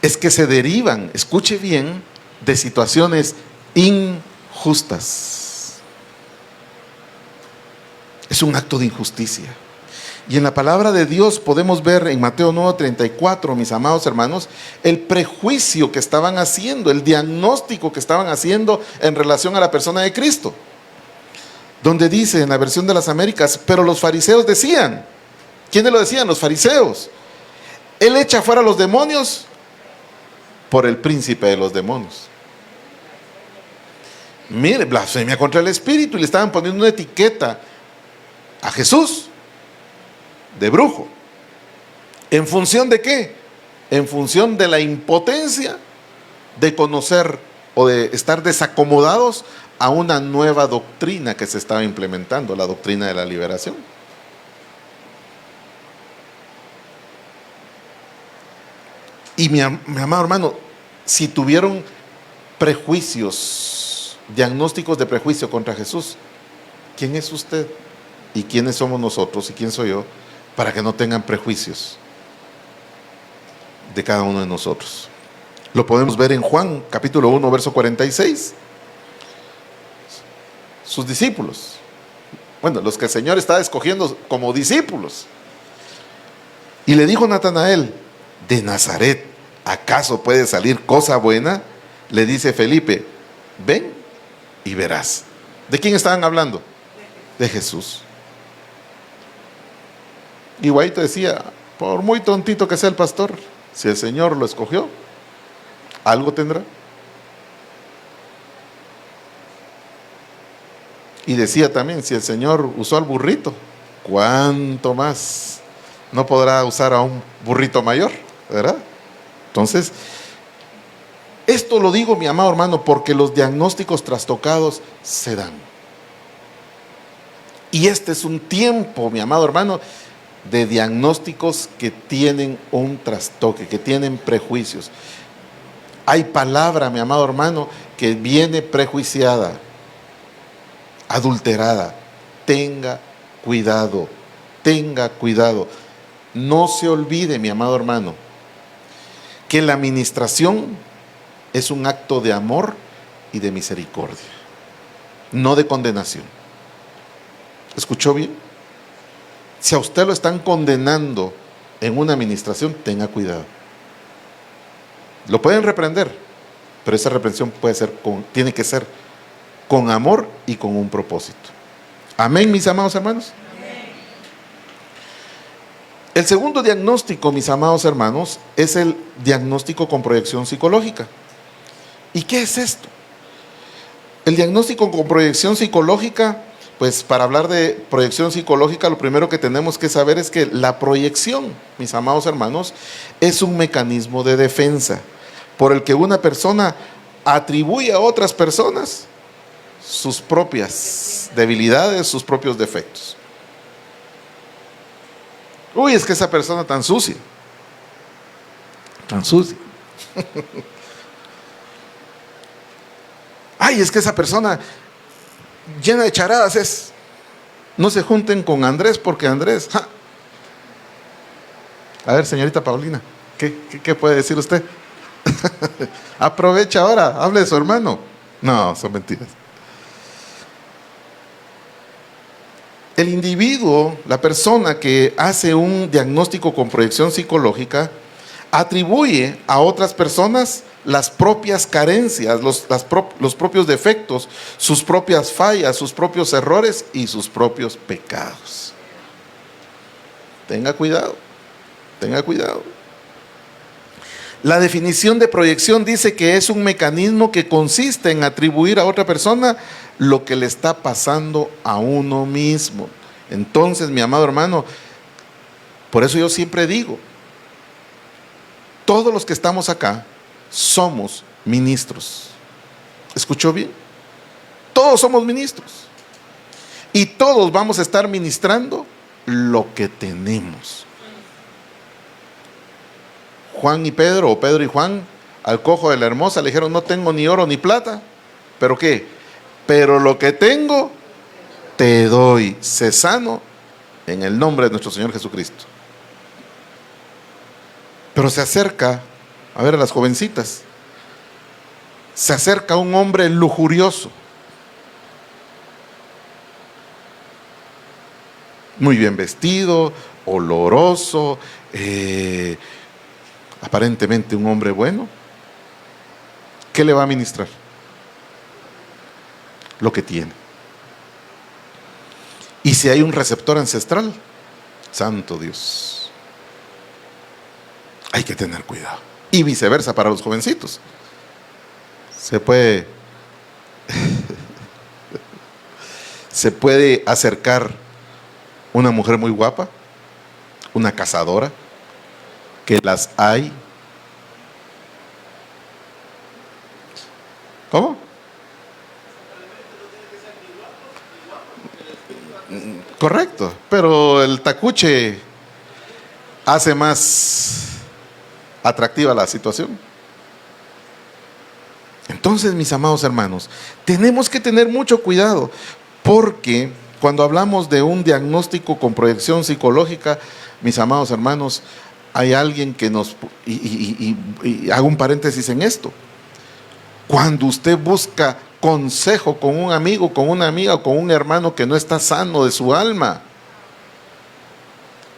Speaker 1: es que se derivan, escuche bien, de situaciones injustas. Es un acto de injusticia. Y en la palabra de Dios podemos ver en Mateo 9:34, mis amados hermanos, el prejuicio que estaban haciendo, el diagnóstico que estaban haciendo en relación a la persona de Cristo. Donde dice en la versión de las Américas, pero los fariseos decían, ¿quiénes lo decían? Los fariseos. Él echa fuera a los demonios por el príncipe de los demonios. Mire, blasfemia contra el Espíritu, y le estaban poniendo una etiqueta a Jesús de brujo. ¿En función de qué? En función de la impotencia de conocer o de estar desacomodados a una nueva doctrina que se estaba implementando, la doctrina de la liberación. Y mi amado hermano, si tuvieron prejuicios, diagnósticos de prejuicio contra Jesús, ¿quién es usted? ¿Y quiénes somos nosotros? ¿Y quién soy yo? Para que no tengan prejuicios de cada uno de nosotros. Lo podemos ver en Juan, capítulo 1, verso 46. Sus discípulos, bueno, los que el Señor estaba escogiendo como discípulos. Y le dijo Natanael: ¿de Nazaret acaso puede salir cosa buena? Le dice Felipe: ven y verás. ¿De quién estaban hablando? De Jesús. Y Guaito decía: por muy tontito que sea el pastor, si el Señor lo escogió, algo tendrá. Y decía también: si el Señor usó al burrito, ¿cuánto más no podrá usar a un burrito mayor? ¿Verdad? Entonces, esto lo digo, mi amado hermano, porque los diagnósticos trastocados se dan. Y este es un tiempo, mi amado hermano, de diagnósticos que tienen un trastoque, que tienen prejuicios. Hay palabra, mi amado hermano, que viene prejuiciada, adulterada. Tenga cuidado, tenga cuidado. No se olvide, mi amado hermano, que la administración es un acto de amor y de misericordia, no de condenación. ¿Escuchó bien? Si a usted lo están condenando en una administración, tenga cuidado. Lo pueden reprender, pero esa reprensión tiene que ser con amor y con un propósito. Amén, mis amados hermanos. Amén. El segundo diagnóstico, mis amados hermanos, es el diagnóstico con proyección psicológica. ¿Y qué es esto? El diagnóstico con proyección psicológica, pues para hablar de proyección psicológica, lo primero que tenemos que saber es que la proyección, mis amados hermanos, es un mecanismo de defensa por el que una persona atribuye a otras personas sus propias debilidades, sus propios defectos. Uy, es que esa persona tan sucia. Ay, es que esa persona llena de charadas es. No se junten con Andrés porque Andrés. ¡Ja! A ver, señorita Paulina, ¿qué puede decir usted? Aprovecha ahora, hable de su hermano. No, son mentiras. El individuo, la persona que hace un diagnóstico con proyección psicológica, atribuye a otras personas las propias carencias, los propios defectos, sus propias fallas, sus propios errores y sus propios pecados. Tenga cuidado, tenga cuidado. La definición de proyección dice que es un mecanismo que consiste en atribuir a otra persona lo que le está pasando a uno mismo. Entonces, mi amado hermano, por eso yo siempre digo, todos los que estamos acá somos ministros. ¿Escuchó bien? Todos somos ministros. Y todos vamos a estar ministrando lo que tenemos. Juan y Pedro, o Pedro y Juan, al cojo de la hermosa le dijeron: no tengo ni oro ni plata, ¿pero qué? Pero lo que tengo te doy, sé sano en el nombre de nuestro Señor Jesucristo. Pero se acerca, a ver, a las jovencitas, se acerca un hombre lujurioso, muy bien vestido, oloroso, aparentemente un hombre bueno. ¿Qué le va a ministrar? Lo que tiene. Y si hay un receptor ancestral, santo Dios, hay que tener cuidado. Y viceversa para los jovencitos. Se puede acercar una mujer muy guapa, una cazadora, que las hay. ¿Cómo? Correcto, pero el tacuche hace más atractiva la situación. Entonces, mis amados hermanos, tenemos que tener mucho cuidado, porque cuando hablamos de un diagnóstico con proyección psicológica, mis amados hermanos, hay alguien que nos, y hago un paréntesis en esto, cuando usted busca consejo con un amigo, con una amiga o con un hermano que no está sano de su alma,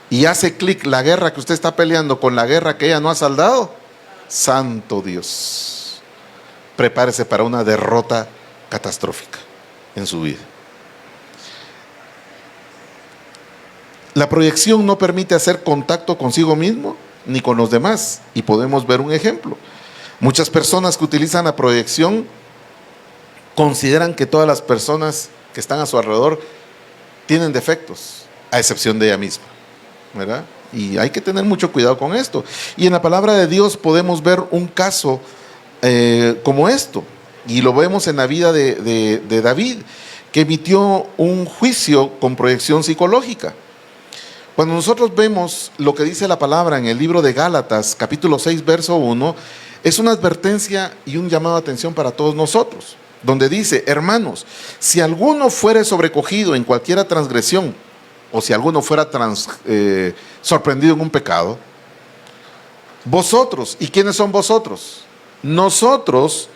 Speaker 1: y hace clic la guerra que usted está peleando con la guerra que ella no ha saldado, santo Dios, prepárese para una derrota catastrófica en su vida. La proyección no permite hacer contacto consigo mismo ni con los demás, y podemos ver un ejemplo. Muchas personas que utilizan la proyección consideran que todas las personas que están a su alrededor tienen defectos, a excepción de ella misma, ¿verdad? Y hay que tener mucho cuidado con esto. Y en la palabra de Dios podemos ver un caso como esto, y lo vemos en la vida de David, que emitió un juicio con proyección psicológica. Cuando nosotros vemos lo que dice la palabra en el libro de Gálatas, capítulo 6, verso 1, es una advertencia y un llamado de atención para todos nosotros, donde dice: hermanos, si alguno fuere sobrecogido en cualquiera transgresión, o si alguno fuera sorprendido en un pecado, vosotros, ¿y quiénes son vosotros? Nosotros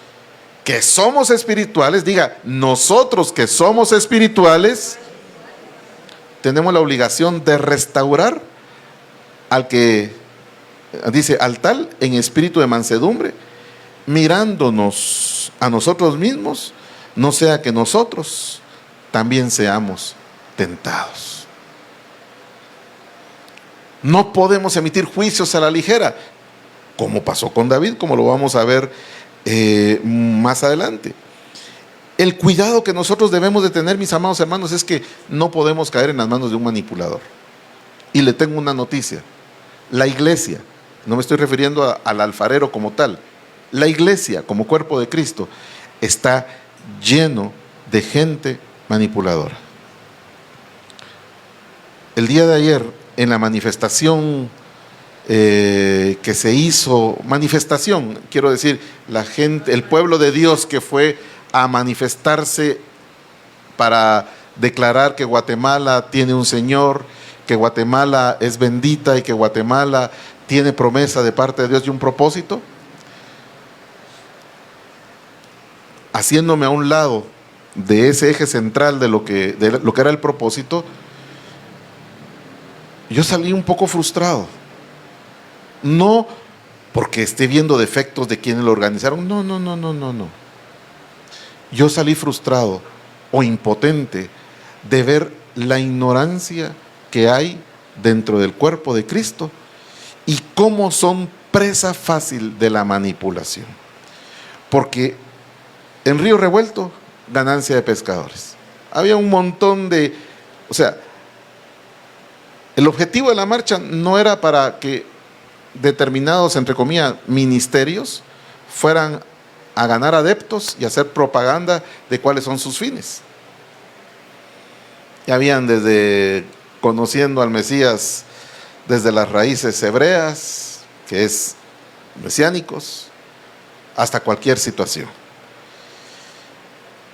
Speaker 1: que somos espirituales, diga, nosotros que somos espirituales, tenemos la obligación de restaurar al que, dice, al tal en espíritu de mansedumbre, mirándonos a nosotros mismos, no sea que nosotros también seamos tentados. No podemos emitir juicios a la ligera, como pasó con David, como lo vamos a ver más adelante. El cuidado que nosotros debemos de tener, mis amados hermanos, es que no podemos caer en las manos de un manipulador. Y le tengo una noticia: la iglesia, no me estoy refiriendo al alfarero como tal, la iglesia como cuerpo de Cristo está lleno de gente manipuladora. El día de ayer, en la manifestación que se hizo, manifestación, quiero decir, la gente, el pueblo de Dios que fue a manifestarse para declarar que Guatemala tiene un Señor, que Guatemala es bendita y que Guatemala tiene promesa de parte de Dios y un propósito, haciéndome a un lado de ese eje central de lo que era el propósito, yo salí un poco frustrado. No porque esté viendo defectos de quienes lo organizaron, no. Yo salí frustrado o impotente de ver la ignorancia que hay dentro del cuerpo de Cristo y cómo son presa fácil de la manipulación. Porque en Río Revuelto, ganancia de pescadores. Había un montón de, o sea, el objetivo de la marcha no era para que determinados, entre comillas, ministerios fueran a ganar adeptos y hacer propaganda de cuáles son sus fines. Ya habían desde conociendo al Mesías desde las raíces hebreas, que es mesiánicos, hasta cualquier situación.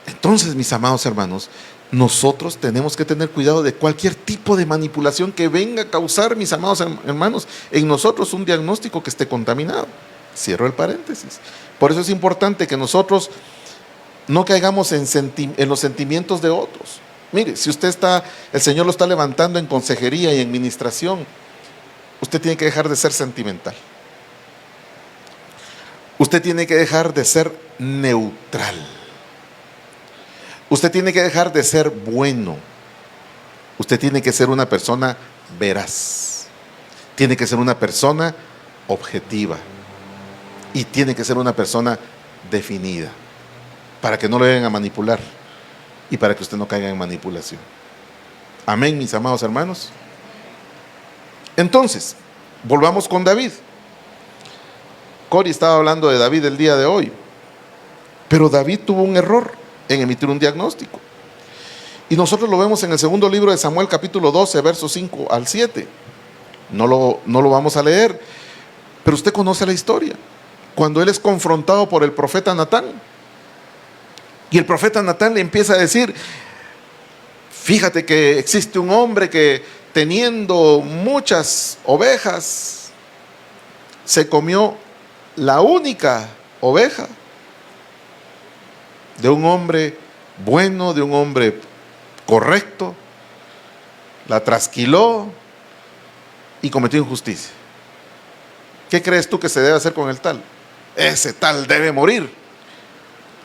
Speaker 1: Entonces, mis amados hermanos, nosotros tenemos que tener cuidado de cualquier tipo de manipulación que venga a causar, mis amados hermanos, en nosotros un diagnóstico que esté contaminado. Cierro el paréntesis. Por eso es importante que nosotros no caigamos en los sentimientos de otros. Mire, si usted el Señor lo está levantando en consejería y en ministración, usted tiene que dejar de ser sentimental. Usted tiene que dejar de ser neutral. Usted tiene que dejar de ser bueno. Usted tiene que ser una persona veraz. Tiene que ser una persona objetiva. Y tiene que ser una persona definida, para que no lo vayan a manipular y para que usted no caiga en manipulación. Amén, mis amados hermanos. Entonces, volvamos con David. Cori estaba hablando de David el día de hoy, pero David tuvo un error en emitir un diagnóstico. Y nosotros lo vemos en el segundo libro de Samuel, capítulo 12, versos 5 al 7. No lo vamos a leer, Pero usted conoce la historia. Cuando él es confrontado por el profeta Natán. Y el profeta Natán le empieza a decir, fíjate que existe un hombre que teniendo muchas ovejas, se comió la única oveja de un hombre bueno, de un hombre correcto, la trasquiló y cometió injusticia. ¿Qué crees tú que se debe hacer con el tal? Ese tal debe morir.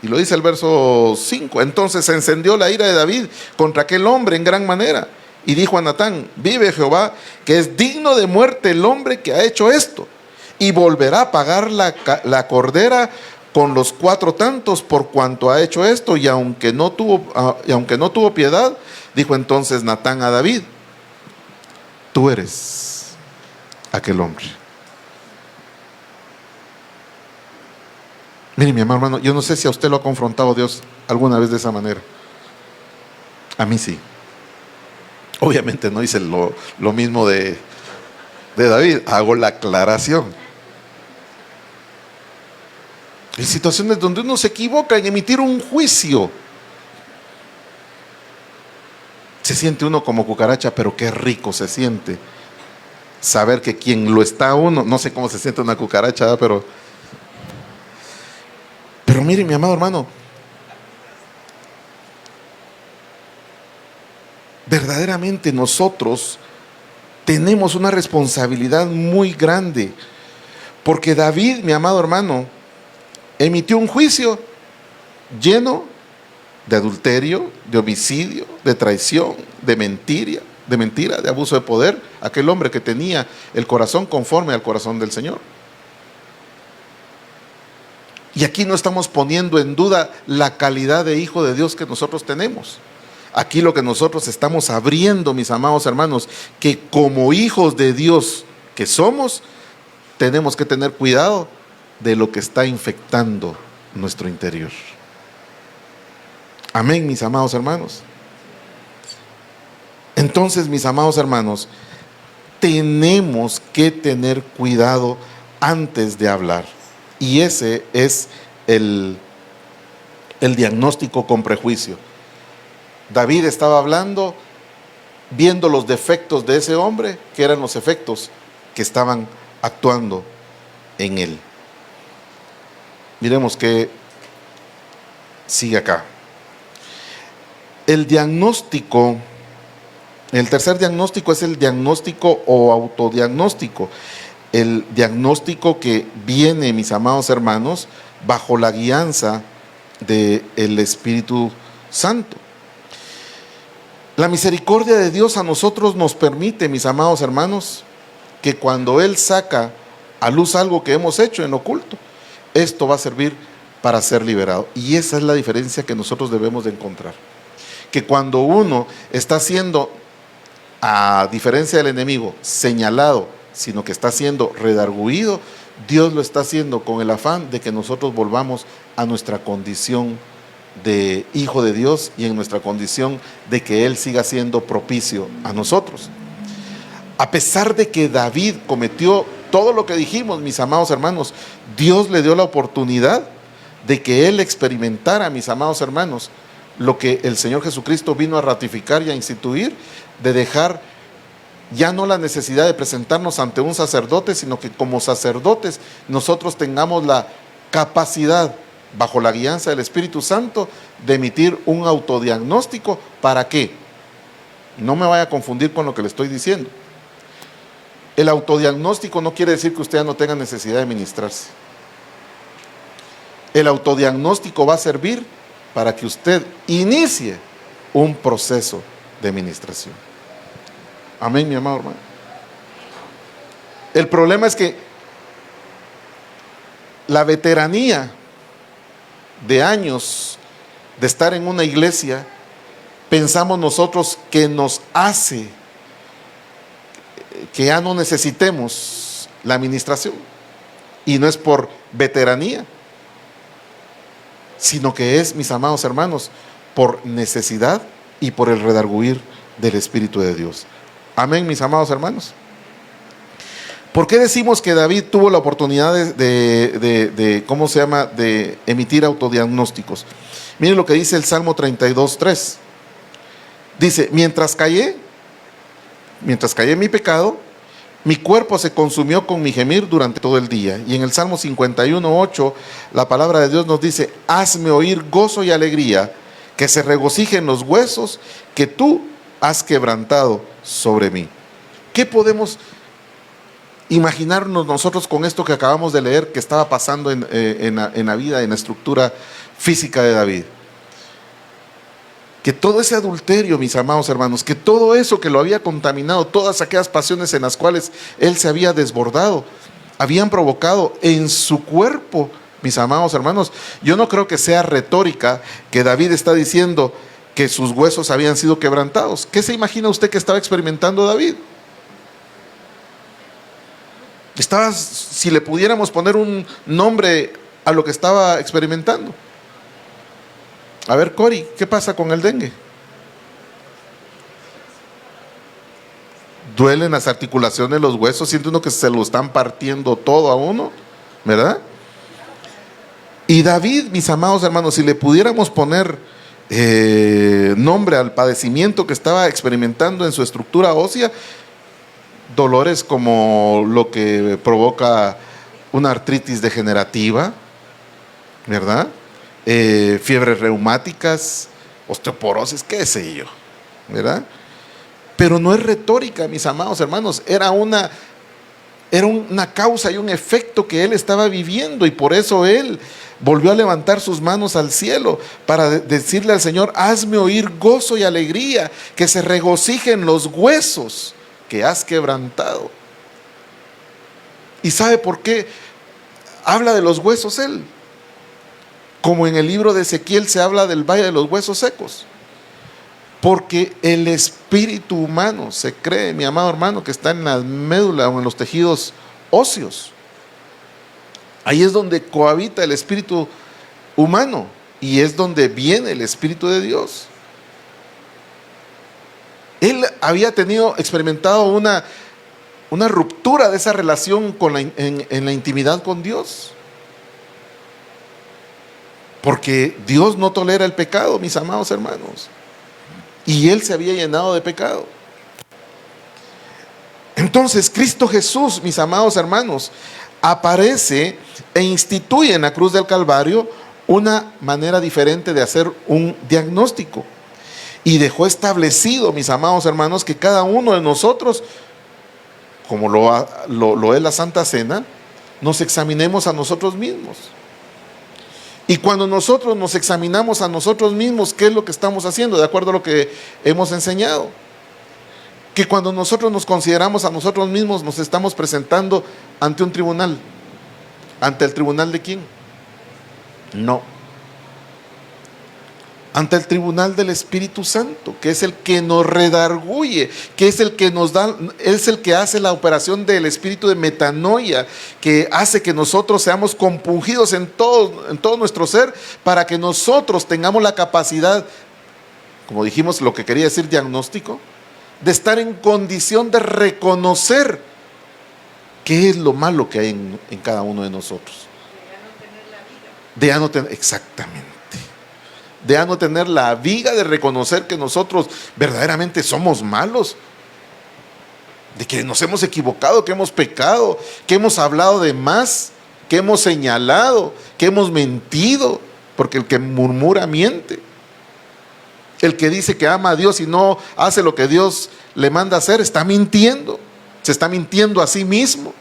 Speaker 1: Y lo dice el verso 5. Entonces se encendió la ira de David contra aquel hombre en gran manera. Y dijo a Natán, vive Jehová, que es digno de muerte el hombre que ha hecho esto. Y volverá a pagar la cordera con los 4 tantos por cuanto ha hecho esto. Y aunque no tuvo piedad, dijo entonces Natán a David, tú eres aquel hombre. Mire, mi amado hermano, yo no sé si a usted lo ha confrontado Dios alguna vez de esa manera. A mí sí. Obviamente no hice lo mismo de David, hago la aclaración. En situaciones donde uno se equivoca en emitir un juicio, se siente uno como cucaracha, pero qué rico se siente saber que quien lo está uno, no sé cómo se siente una cucaracha, ¿verdad? Pero mire, mi amado hermano, verdaderamente nosotros tenemos una responsabilidad muy grande, porque David, mi amado hermano, emitió un juicio lleno de adulterio, de homicidio, de traición, de mentira, de abuso de poder, aquel hombre que tenía el corazón conforme al corazón del Señor. Y aquí no estamos poniendo en duda la calidad de hijo de Dios que nosotros tenemos. Aquí lo que nosotros estamos abriendo, mis amados hermanos, que como hijos de Dios que somos, tenemos que tener cuidado de lo que está infectando nuestro interior. Amén, mis amados hermanos. Entonces, mis amados hermanos, tenemos que tener cuidado antes de hablar. Y ese es el diagnóstico con prejuicio. David estaba hablando, viendo los defectos de ese hombre, que eran los efectos que estaban actuando en él. Miremos que sigue acá. El diagnóstico, el tercer diagnóstico es el diagnóstico o autodiagnóstico. El diagnóstico que viene, mis amados hermanos, bajo la guianza del Espíritu Santo. La misericordia de Dios a nosotros nos permite, mis amados hermanos, que cuando Él saca a luz algo que hemos hecho en oculto, esto va a servir para ser liberado. Y esa es la diferencia que nosotros debemos de encontrar. Que cuando uno está siendo, a diferencia del enemigo, señalado, sino que está siendo redarguido, Dios lo está haciendo con el afán de que nosotros volvamos a nuestra condición de hijo de Dios y en nuestra condición de que Él siga siendo propicio a nosotros. A pesar de que David cometió todo lo que dijimos, mis amados hermanos, Dios le dio la oportunidad de que Él experimentara, mis amados hermanos, lo que el Señor Jesucristo vino a ratificar y a instituir, de dejar ya no la necesidad de presentarnos ante un sacerdote, sino que como sacerdotes nosotros tengamos la capacidad, bajo la guianza del Espíritu Santo, de emitir un autodiagnóstico. ¿Para qué? No me vaya a confundir con lo que le estoy diciendo. El autodiagnóstico no quiere decir que usted ya no tenga necesidad de ministrarse. El autodiagnóstico va a servir para que usted inicie un proceso de ministración. Amén, mi amado hermano. El problema es que la veteranía de años de estar en una iglesia, pensamos nosotros que nos hace que ya no necesitemos la administración. Y no es por veteranía, sino que es, mis amados hermanos, por necesidad y por el redarguir del Espíritu de Dios. Amén, mis amados hermanos. ¿Por qué decimos que David tuvo la oportunidad de ¿cómo se llama?, de emitir autodiagnósticos? Miren lo que dice el Salmo 32:3. Dice, mientras callé en mi pecado, mi cuerpo se consumió con mi gemir durante todo el día. Y en el Salmo 51:8, la palabra de Dios nos dice, hazme oír gozo y alegría, que se regocijen los huesos que tú has quebrantado sobre mí. ¿Qué podemos imaginarnos nosotros con esto que acabamos de leer que estaba pasando en la vida, en la estructura física de David? Que todo ese adulterio, mis amados hermanos, que todo eso que lo había contaminado, todas aquellas pasiones en las cuales él se había desbordado, habían provocado en su cuerpo, mis amados hermanos. Yo no creo que sea retórica que David está diciendo que sus huesos habían sido quebrantados. ¿Qué se imagina usted que estaba experimentando David? Si le pudiéramos poner un nombre a lo que estaba experimentando. A ver, Cori, ¿qué pasa con el dengue? Duelen las articulaciones, los huesos, siente uno que se lo están partiendo todo a uno, ¿verdad? Y David, mis amados hermanos, si le pudiéramos poner nombre al padecimiento que estaba experimentando en su estructura ósea, dolores como lo que provoca una artritis degenerativa, ¿verdad? Fiebres reumáticas, osteoporosis, qué sé yo, ¿verdad? Pero no es retórica, mis amados hermanos, era una causa y un efecto que él estaba viviendo, y por eso él volvió a levantar sus manos al cielo para decirle al Señor, hazme oír gozo y alegría, que se regocijen los huesos que has quebrantado. ¿Y sabe por qué habla de los huesos él? Como en el libro de Ezequiel se habla del valle de los huesos secos. Porque el espíritu humano se cree, mi amado hermano, que está en la médula o en los tejidos óseos. Ahí es donde cohabita el espíritu humano y es donde viene el Espíritu de Dios. Él había experimentado una ruptura de esa relación en la intimidad con Dios. Porque Dios no tolera el pecado, mis amados hermanos. Y él se había llenado de pecado. Entonces Cristo Jesús, mis amados hermanos, aparece e instituye en la cruz del Calvario una manera diferente de hacer un diagnóstico. Y dejó establecido, mis amados hermanos, que cada uno de nosotros, como lo es la Santa Cena, nos examinemos a nosotros mismos. Y cuando nosotros nos examinamos a nosotros mismos, ¿qué es lo que estamos haciendo? De acuerdo a lo que hemos enseñado. Que cuando nosotros nos consideramos a nosotros mismos, nos estamos presentando ante un tribunal. ¿Ante el tribunal de quién? No. Ante el tribunal del Espíritu Santo, que es el que nos redarguye, que es el que nos da, es el que hace la operación del espíritu de metanoia, que hace que nosotros seamos compungidos en todo nuestro ser, para que nosotros tengamos la capacidad, como dijimos, lo que quería decir diagnóstico, de estar en condición de reconocer qué es lo malo que hay en cada uno de nosotros. De ya no tener, exactamente. De ya no tener la viga de reconocer que nosotros verdaderamente somos malos, de que nos hemos equivocado, que hemos pecado, que hemos hablado de más, que hemos señalado, que hemos mentido, porque el que murmura miente. El que dice que ama a Dios y no hace lo que Dios le manda hacer, está mintiendo, se está mintiendo a sí mismo.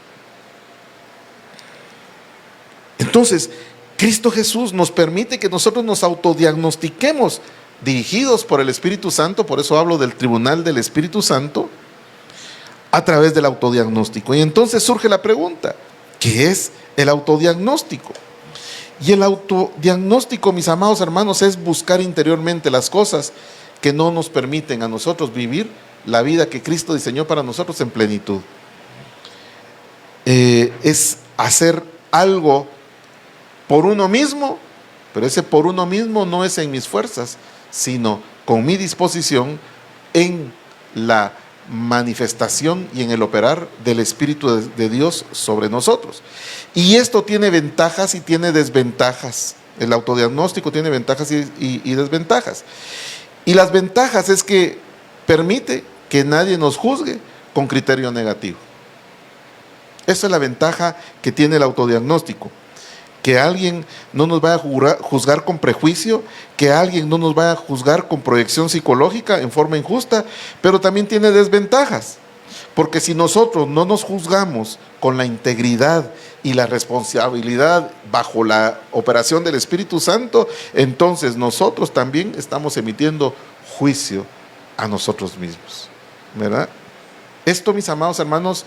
Speaker 1: Entonces, Cristo Jesús nos permite que nosotros nos autodiagnostiquemos, dirigidos por el Espíritu Santo, por eso hablo del tribunal del Espíritu Santo, a través del autodiagnóstico. Y entonces surge la pregunta, ¿qué es el autodiagnóstico? Y el autodiagnóstico, mis amados hermanos, es buscar interiormente las cosas que no nos permiten a nosotros vivir la vida que Cristo diseñó para nosotros en plenitud. Es hacer algo por uno mismo, pero ese por uno mismo no es en mis fuerzas, sino con mi disposición en la manifestación y en el operar del Espíritu de Dios sobre nosotros. Y esto tiene ventajas y tiene desventajas. El autodiagnóstico tiene ventajas y desventajas. Y las ventajas es que permite que nadie nos juzgue con criterio negativo. Esa es la ventaja que tiene el autodiagnóstico. Que alguien no nos vaya a juzgar con prejuicio, que alguien no nos vaya a juzgar con proyección psicológica en forma injusta, pero también tiene desventajas. Porque si nosotros no nos juzgamos con la integridad y la responsabilidad bajo la operación del Espíritu Santo, entonces nosotros también estamos emitiendo juicio a nosotros mismos, ¿verdad? Esto, mis amados hermanos,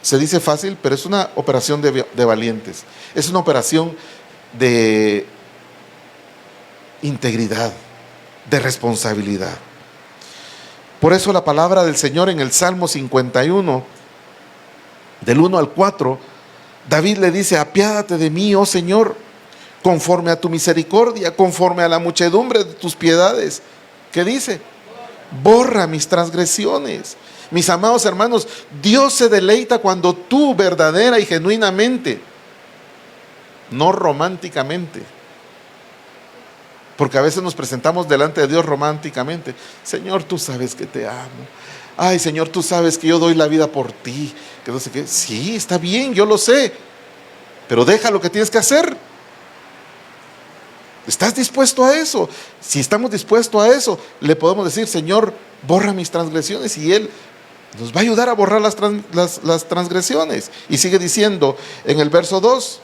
Speaker 1: se dice fácil, pero es una operación de valientes. Es una operación de integridad, de responsabilidad. Por eso la palabra del Señor en el Salmo 51, del 1 al 4, David le dice: apiádate de mí, oh Señor, conforme a tu misericordia, conforme a la muchedumbre de tus piedades. ¿Qué dice? Borra mis transgresiones. Mis amados hermanos, Dios se deleita cuando tú verdadera y genuinamente, no románticamente, porque a veces nos presentamos delante de Dios románticamente. Señor, tú sabes que te amo. Ay, Señor, tú sabes que yo doy la vida por ti. Que no sé qué. Sí, está bien, yo lo sé, pero deja lo que tienes que hacer. ¿Estás dispuesto a eso? Si estamos dispuestos a eso, le podemos decir: Señor, borra mis transgresiones, y Él nos va a ayudar a borrar las transgresiones. Y sigue diciendo en el verso 2: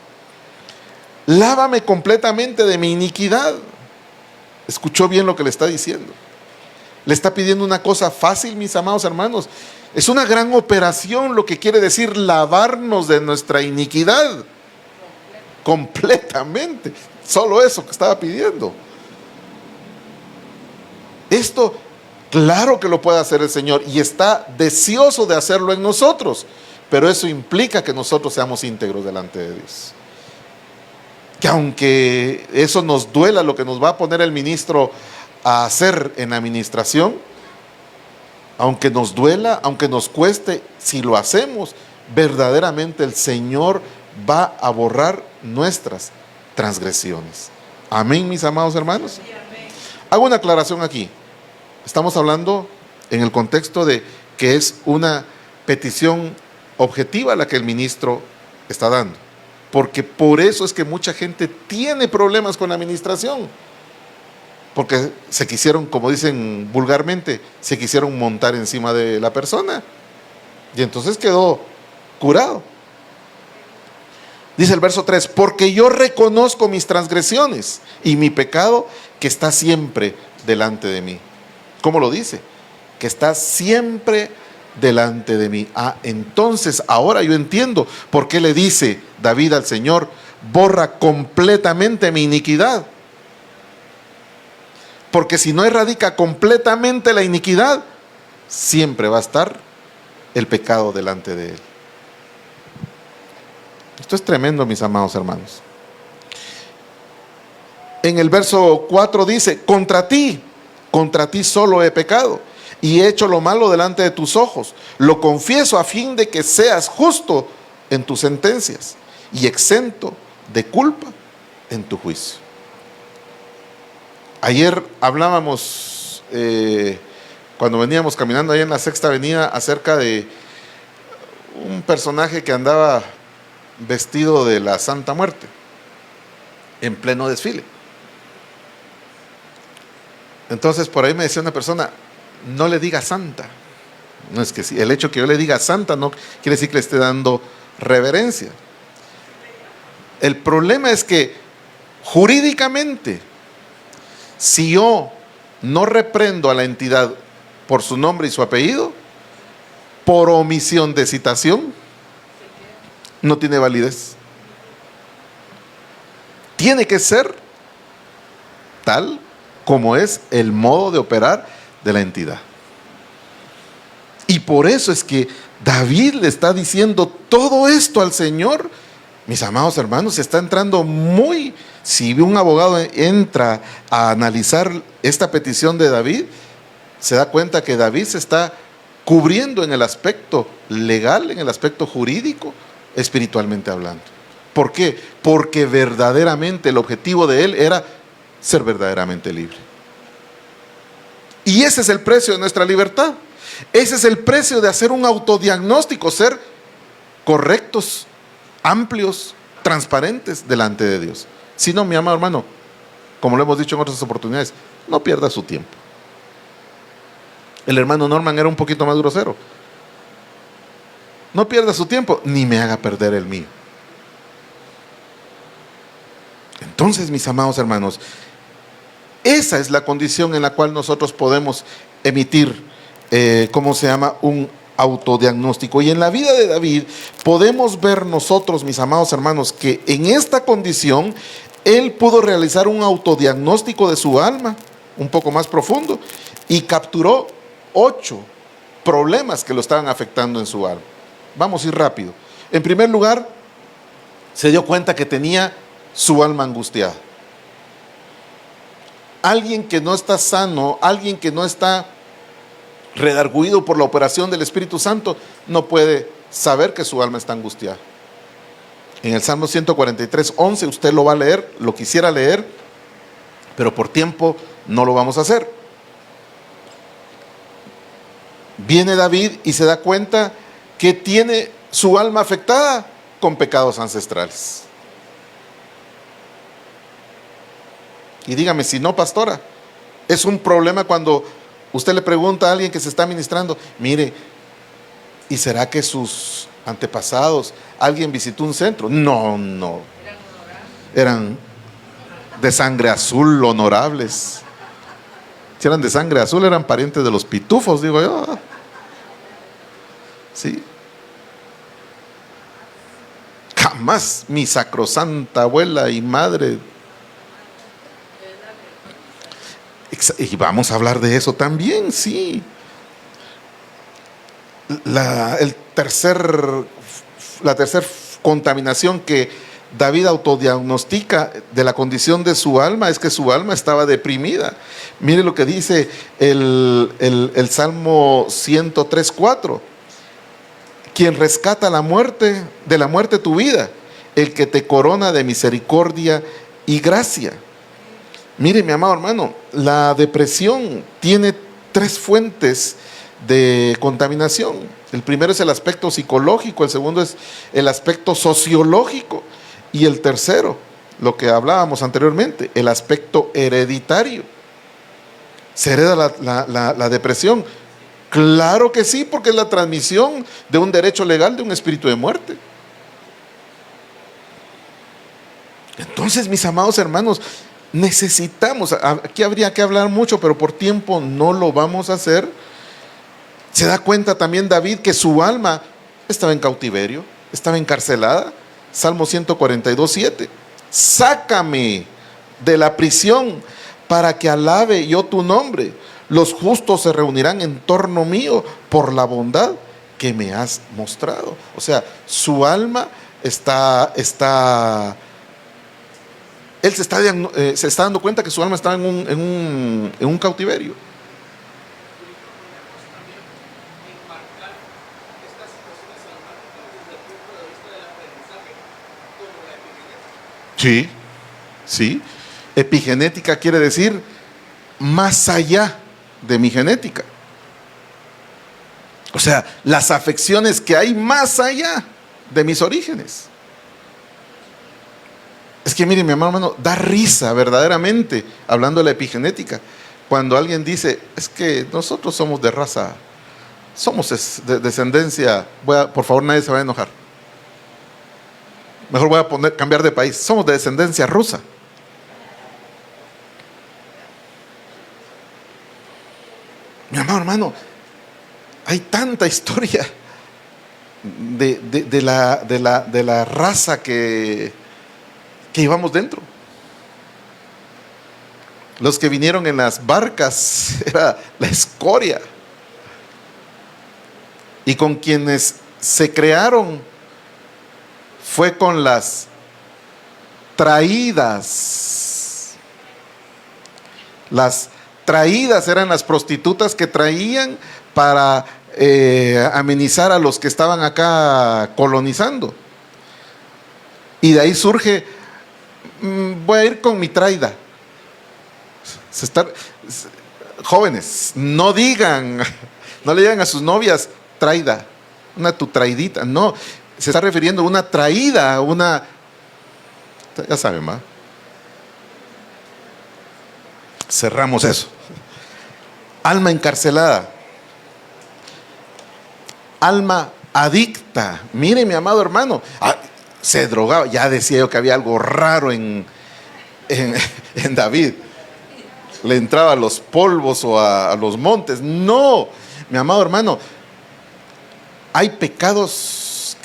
Speaker 1: lávame completamente de mi iniquidad. ¿Escuchó bien lo que le está diciendo? Le está pidiendo una cosa fácil, mis amados hermanos. Es una gran operación lo que quiere decir lavarnos de nuestra iniquidad. Completamente. Solo eso que estaba pidiendo. Esto, claro que lo puede hacer el Señor y está deseoso de hacerlo en nosotros, pero eso implica que nosotros seamos íntegros delante de Dios. Que aunque eso nos duela, lo que nos va a poner el ministro a hacer en la administración, aunque nos duela, aunque nos cueste, si lo hacemos, verdaderamente el Señor va a borrar nuestras transgresiones. Amén, mis amados hermanos. Hago una aclaración aquí. Estamos hablando en el contexto de que es una petición objetiva la que el ministro está dando, porque por eso es que mucha gente tiene problemas con la administración, porque se quisieron, como dicen vulgarmente, se quisieron montar encima de la persona y entonces quedó curado. Dice el verso 3: porque yo reconozco mis transgresiones y mi pecado que está siempre delante de mí. ¿Cómo lo dice? Que está siempre delante de mí. Entonces ahora yo entiendo por qué le dice David al Señor: borra completamente mi iniquidad. Porque si no erradica completamente la iniquidad, siempre va a estar el pecado delante de él. Esto es tremendo, mis amados hermanos. En el verso 4 dice: contra ti solo he pecado y he hecho lo malo delante de tus ojos. Lo confieso a fin de que seas justo en tus sentencias y exento de culpa en tu juicio. Ayer hablábamos, cuando veníamos caminando ahí en la Sexta Avenida, acerca de un personaje que andaba vestido de la Santa Muerte en pleno desfile. Entonces por ahí me decía una persona: no le diga santa. No es que sí, el hecho que yo le diga santa no quiere decir que le esté dando reverencia. El problema es que jurídicamente, si yo no reprendo a la entidad por su nombre y su apellido, por omisión de citación, no tiene validez. Tiene que ser tal como es el modo de operar de la entidad. Y por eso es que David le está diciendo todo esto al Señor. Mis amados hermanos, se está entrando muy... Si un abogado entra a analizar esta petición de David, se da cuenta que David se está cubriendo en el aspecto legal, en el aspecto jurídico, espiritualmente hablando. ¿Por qué? Porque verdaderamente el objetivo de él era ser verdaderamente libre. Y ese es el precio de nuestra libertad. Ese es el precio de hacer un autodiagnóstico, ser correctos, amplios, transparentes delante de Dios. Si no, mi amado hermano, como lo hemos dicho en otras oportunidades, no pierda su tiempo. El hermano Norman era un poquito más grosero. No pierda su tiempo, ni me haga perder el mío. Entonces, mis amados hermanos, esa es la condición en la cual nosotros podemos emitir, un autodiagnóstico. Y en la vida de David podemos ver nosotros, mis amados hermanos, que en esta condición él pudo realizar un autodiagnóstico de su alma, un poco más profundo, y capturó 8 problemas que lo estaban afectando en su alma. Vamos a ir rápido. En primer lugar, se dio cuenta que tenía su alma angustiada. Alguien que no está sano, alguien que no está redarguido por la operación del Espíritu Santo, no puede saber que su alma está angustiada. En el Salmo 143:11, usted lo va a leer, lo quisiera leer, pero por tiempo no lo vamos a hacer. Viene David y se da cuenta que tiene su alma afectada con pecados ancestrales. Y dígame, si no, pastora, es un problema cuando usted le pregunta a alguien que se está ministrando, mire, ¿y será que sus antepasados, alguien visitó un centro? No, eran de sangre azul, honorables. Si eran de sangre azul, eran parientes de los pitufos, digo yo. Sí. Jamás mi sacrosanta abuela y madre. Y vamos a hablar de eso también, sí. La tercera contaminación que David autodiagnostica de la condición de su alma es que su alma estaba deprimida. Mire lo que dice el Salmo 103:4. Quien rescata de la muerte tu vida, el que te corona de misericordia y gracia. Mire, mi amado hermano, la depresión tiene 3 fuentes de contaminación. El primero es el aspecto psicológico, el segundo es el aspecto sociológico y el tercero, lo que hablábamos anteriormente, el aspecto hereditario. ¿Se hereda la depresión? Claro que sí, porque es la transmisión de un derecho legal de un espíritu de muerte. Entonces, mis amados hermanos, necesitamos, aquí habría que hablar mucho, pero por tiempo no lo vamos a hacer. Se da cuenta también David que su alma estaba en cautiverio, estaba encarcelada. Salmo 142:7. Sácame de la prisión para que alabe yo tu nombre. Los justos se reunirán en torno mío por la bondad que me has mostrado. O sea, su alma él se está dando cuenta que su alma está en un cautiverio. Sí, sí. Epigenética quiere decir más allá de mi genética. O sea, las afecciones que hay más allá de mis orígenes. Es que mire, mi hermano, da risa verdaderamente, hablando de la epigenética, cuando alguien dice, es que nosotros somos de raza, somos de descendencia, por favor nadie se va a enojar. Mejor voy a cambiar de país, somos de descendencia rusa. Mi amado hermano, hay tanta historia de la raza que llevamos dentro. Los que vinieron en las barcas era la escoria. Y con quienes se crearon fue con las traídas. Las traídas eran las prostitutas que traían para amenizar a los que estaban acá colonizando. Y de ahí surge, voy a ir con mi traida. Jóvenes, no le digan a sus novias traida, tu traidita, no, se está refiriendo a una traída, ya saben, ¿va? Cerramos eso. Alma encarcelada, alma adicta. Mire, mi amado hermano, se drogaba. Ya decía yo que había algo raro en David. Le entraba a los polvos o a los montes. No, mi amado hermano, hay pecados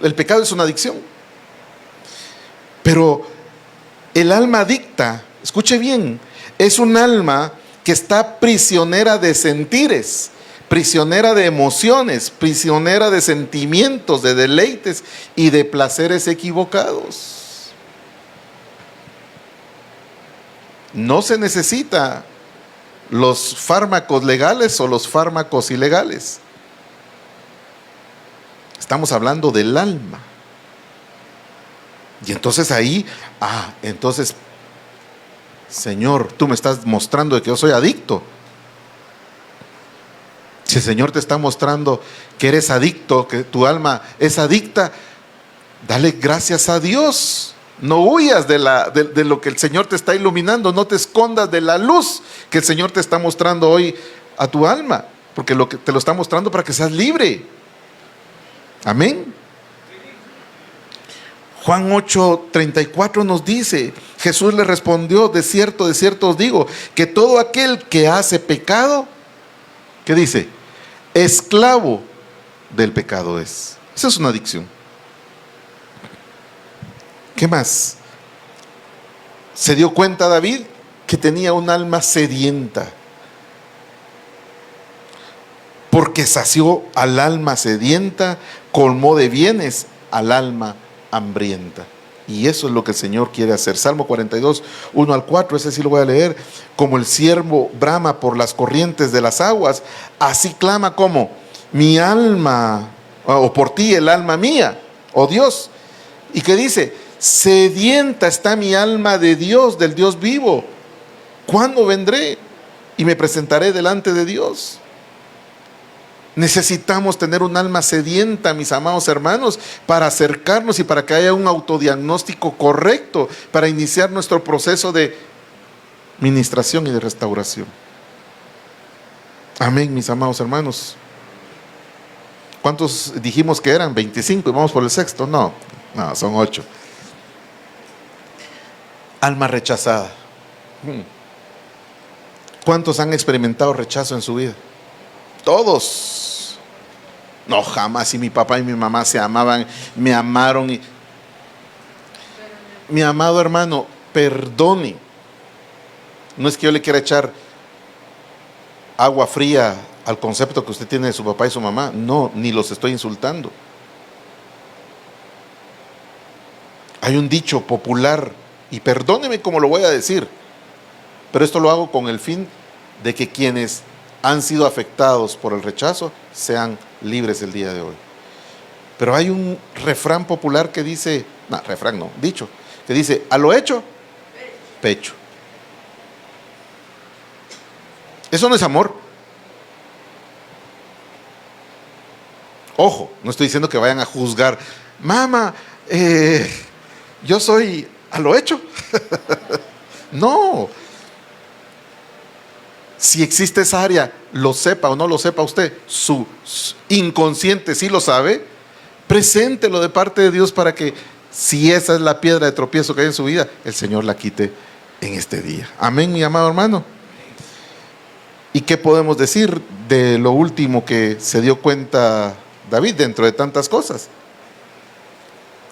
Speaker 1: el pecado es una adicción. Pero el alma adicta, escuche bien, es un alma que está prisionera de sentires, prisionera de emociones, prisionera de sentimientos, de deleites y de placeres equivocados. No se necesita los fármacos legales o los fármacos ilegales. Estamos hablando del alma. Y entonces ahí, entonces, Señor, tú me estás mostrando de que yo soy adicto. Si el Señor te está mostrando que eres adicto, que tu alma es adicta, dale gracias a Dios. No huyas de lo que el Señor te está iluminando. No te escondas de la luz que el Señor te está mostrando hoy a tu alma, porque te lo está mostrando para que seas libre. Amén. Juan 8:34 nos dice, Jesús le respondió, de cierto os digo, que todo aquel que hace pecado, ¿qué dice? Esclavo del pecado es. Esa es una adicción. ¿Qué más? Se dio cuenta David que tenía un alma sedienta, porque sació al alma sedienta, colmó de bienes al alma hambrienta. Y eso es lo que el Señor quiere hacer. Salmo 42, 1-4, ese sí lo voy a leer. Como el ciervo brama por las corrientes de las aguas, así clama como mi alma, o por ti el alma mía, oh Dios. ¿Y qué dice? Sedienta está mi alma de Dios, del Dios vivo. ¿Cuándo vendré y me presentaré delante de Dios? Necesitamos tener un alma sedienta, mis amados hermanos, para acercarnos y para que haya un autodiagnóstico correcto, para iniciar nuestro proceso de ministración y de restauración. Amén, mis amados hermanos. ¿Cuántos dijimos que eran? 25 y vamos por el sexto. No, son 8. Alma rechazada. ¿Cuántos han experimentado rechazo en su vida? Todos. No, jamás. Y mi papá y mi mamá se amaban, me amaron. Mi amado hermano, perdone. No es que yo le quiera echar agua fría al concepto que usted tiene de su papá y su mamá. No, ni los estoy insultando. Hay un dicho popular, y perdóneme como lo voy a decir, pero esto lo hago con el fin de que quienes han sido afectados por el rechazo sean libres el día de hoy. Pero hay un refrán popular que dice, dicho, que dice, a lo hecho, pecho. Eso no es amor. Ojo, no estoy diciendo que vayan a juzgar, mamá, yo soy a lo hecho. No. Si existe esa área, lo sepa o no lo sepa usted, su inconsciente sí lo sabe, preséntelo de parte de Dios para que, si esa es la piedra de tropiezo que hay en su vida, el Señor la quite en este día. Amén, mi amado hermano. ¿Y qué podemos decir de lo último que se dio cuenta David dentro de tantas cosas?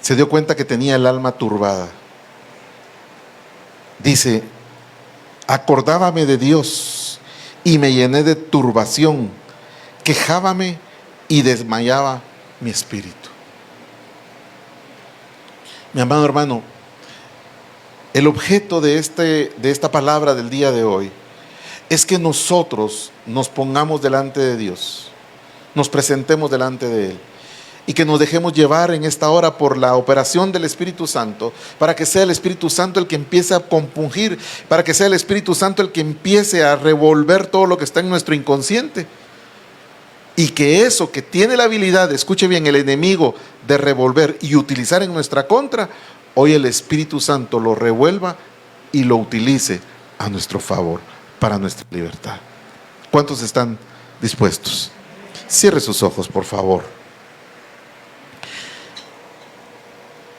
Speaker 1: Se dio cuenta que tenía el alma turbada. Dice, acordábame de Dios y me llené de turbación, quejábame y desmayaba mi espíritu. Mi amado hermano, el objeto de esta palabra del día de hoy es que nosotros nos pongamos delante de Dios nos presentemos delante de Él y que nos dejemos llevar en esta hora por la operación del Espíritu Santo, para que sea el Espíritu Santo el que empiece a compungir, para que sea el Espíritu Santo el que empiece a revolver todo lo que está en nuestro inconsciente, y que eso que tiene la habilidad, escuche bien, el enemigo de revolver y utilizar en nuestra contra, hoy el Espíritu Santo lo revuelva y lo utilice a nuestro favor, para nuestra libertad. ¿Cuántos están dispuestos? Cierre sus ojos, por favor.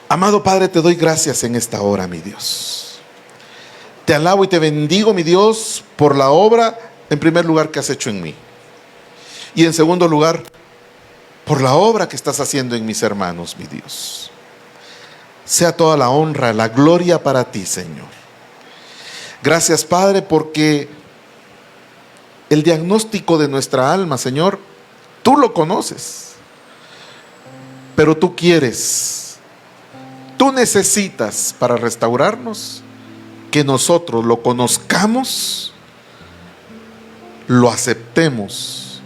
Speaker 1: Amado Padre, te doy gracias en esta hora, mi Dios. Te alabo y te bendigo, mi Dios, por la obra, en primer lugar, que has hecho en mí. Y en segundo lugar, por la obra que estás haciendo en mis hermanos, mi Dios. Sea toda la honra, la gloria para ti, Señor. Gracias, Padre, porque el diagnóstico de nuestra alma, Señor, tú lo conoces. Pero tú quieres, tú necesitas para restaurarnos que nosotros lo conozcamos, lo aceptemos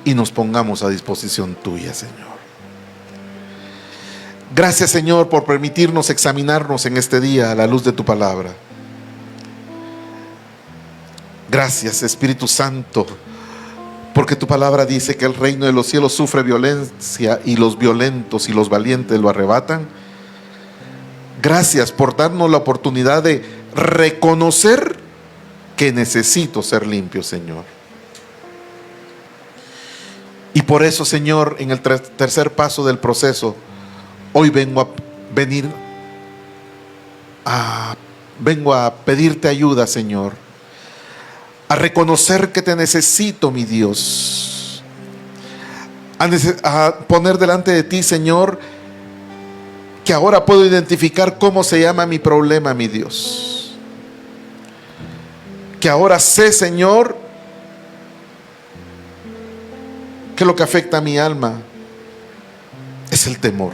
Speaker 1: y nos pongamos a disposición tuya, Señor. Gracias, Señor, por permitirnos examinarnos en este día a la luz de tu palabra. Gracias, Espíritu Santo, porque tu palabra dice que el reino de los cielos sufre violencia y los violentos y los valientes lo arrebatan. Gracias por darnos la oportunidad de reconocer que necesito ser limpio, Señor. Y por eso, Señor, en el tercer paso del proceso, hoy vengo a pedirte ayuda, Señor, a reconocer que te necesito, mi Dios, a poner delante de ti, Señor, que ahora puedo identificar cómo se llama mi problema, mi Dios. Que ahora sé, Señor, que lo que afecta a mi alma es el temor.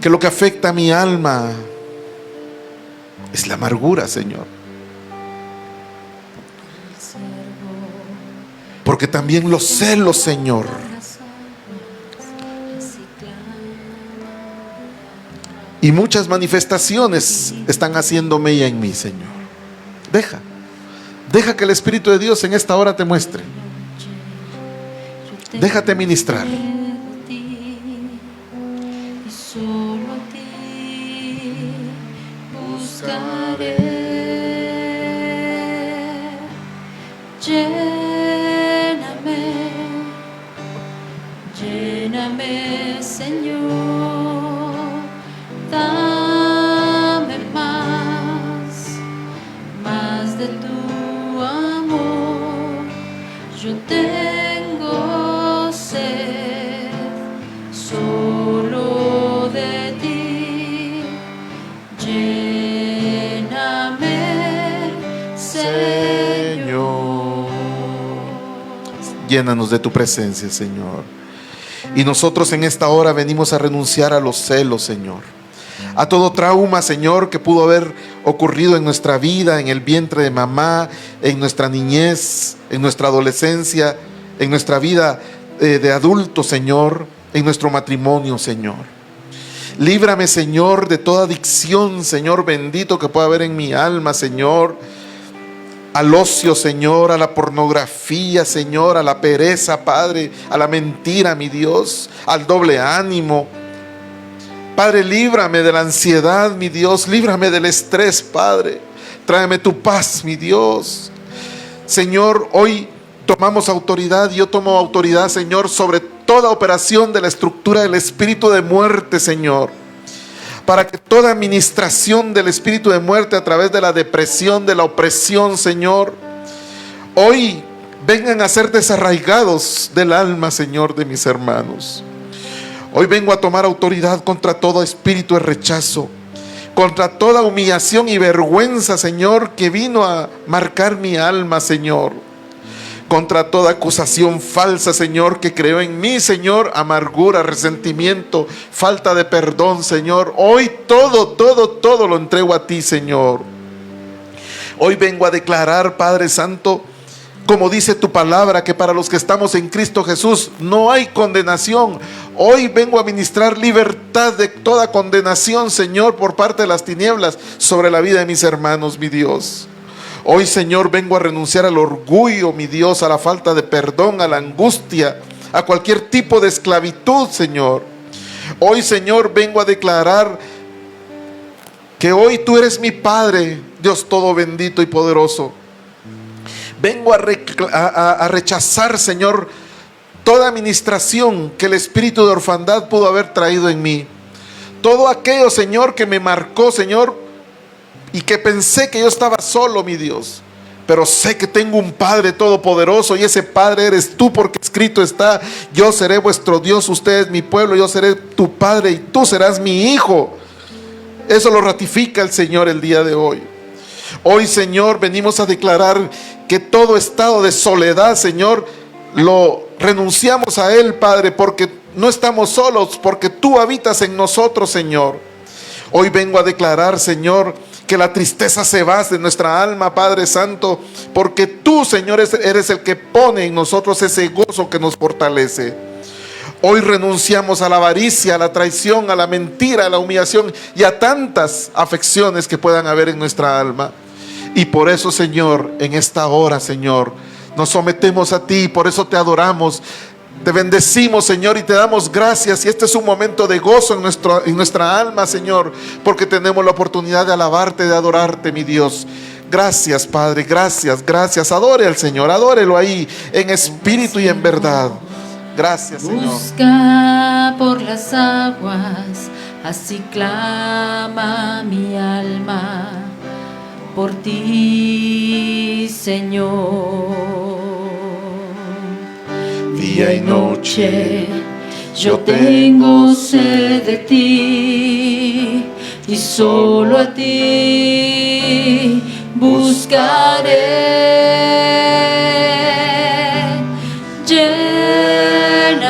Speaker 1: Que lo que afecta a mi alma es la amargura, Señor. Porque también los celos, Señor, y muchas manifestaciones están haciendo mella en mí, Señor. Deja que el Espíritu de Dios en esta hora te muestre. Déjate ministrar.
Speaker 3: Lléname, Señor, dame más de tu amor. Yo tengo sed solo de ti. Lléname, Señor.
Speaker 1: Llénanos de tu presencia, Señor. Y nosotros en esta hora venimos a renunciar a los celos, Señor. A todo trauma, Señor, que pudo haber ocurrido en nuestra vida, en el vientre de mamá, en nuestra niñez, en nuestra adolescencia, en nuestra vida de adulto, Señor, en nuestro matrimonio, Señor. Líbrame, Señor, de toda adicción, Señor bendito, que pueda haber en mi alma, Señor. Al ocio, Señor, a la pornografía, Señor, a la pereza, Padre, a la mentira, mi Dios, al doble ánimo. Padre, líbrame de la ansiedad, mi Dios, líbrame del estrés, Padre. Tráeme tu paz, mi Dios. Señor, hoy tomamos autoridad, yo tomo autoridad, Señor, sobre toda operación de la estructura del espíritu de muerte, Señor. Para que toda administración del espíritu de muerte a través de la depresión, de la opresión, Señor, hoy vengan a ser desarraigados del alma, Señor, de mis hermanos. Hoy vengo a tomar autoridad contra todo espíritu de rechazo, contra toda humillación y vergüenza, Señor, que vino a marcar mi alma, Señor. Contra toda acusación falsa, Señor, que creó en mí, Señor, amargura, resentimiento, falta de perdón, Señor. Hoy todo lo entrego a ti, Señor. Hoy vengo a declarar, Padre Santo, Como dice tu palabra, que para los que estamos en Cristo Jesús no hay condenación. Hoy vengo a ministrar libertad de toda condenación, Señor, por parte de las tinieblas sobre la vida de mis hermanos, mi Dios. Hoy, Señor, vengo a renunciar al orgullo, mi Dios, a la falta de perdón, a la angustia, a cualquier tipo de esclavitud, Señor. Hoy, Señor, vengo a declarar que hoy tú eres mi Padre, Dios todo bendito y poderoso. Vengo a rechazar, Señor, toda administración que el espíritu de orfandad pudo haber traído en mí. Todo aquello, Señor, que me marcó, Señor, y que pensé que yo estaba solo, mi Dios. Pero sé que tengo un Padre todopoderoso, y ese Padre eres tú, porque escrito está: yo seré vuestro Dios, usted es mi pueblo, yo seré tu Padre y tú serás mi hijo. Eso lo ratifica el Señor el día de hoy. Hoy, Señor, venimos a declarar que todo estado de soledad, Señor, lo renunciamos a él, Padre, porque no estamos solos, porque tú habitas en nosotros, Señor. Hoy vengo a declarar, Señor, que la tristeza se va de nuestra alma, Padre Santo, porque tú, Señor, eres el que pone en nosotros ese gozo que nos fortalece. Hoy renunciamos a la avaricia, a la traición, a la mentira, a la humillación y a tantas afecciones que puedan haber en nuestra alma. Y por eso, Señor, en esta hora, Señor, nos sometemos a ti, por eso te adoramos, te bendecimos, Señor, y te damos gracias. Y este es un momento de gozo en nuestra alma, Señor, porque tenemos la oportunidad de alabarte, de adorarte, mi Dios. Gracias, Padre, gracias, gracias. Adore al Señor, adórelo ahí, en espíritu y en verdad. Gracias, Señor.
Speaker 3: Busca por las aguas, así clama mi alma por ti, Señor. Día y noche yo tengo sed de ti, y solo a ti buscaré.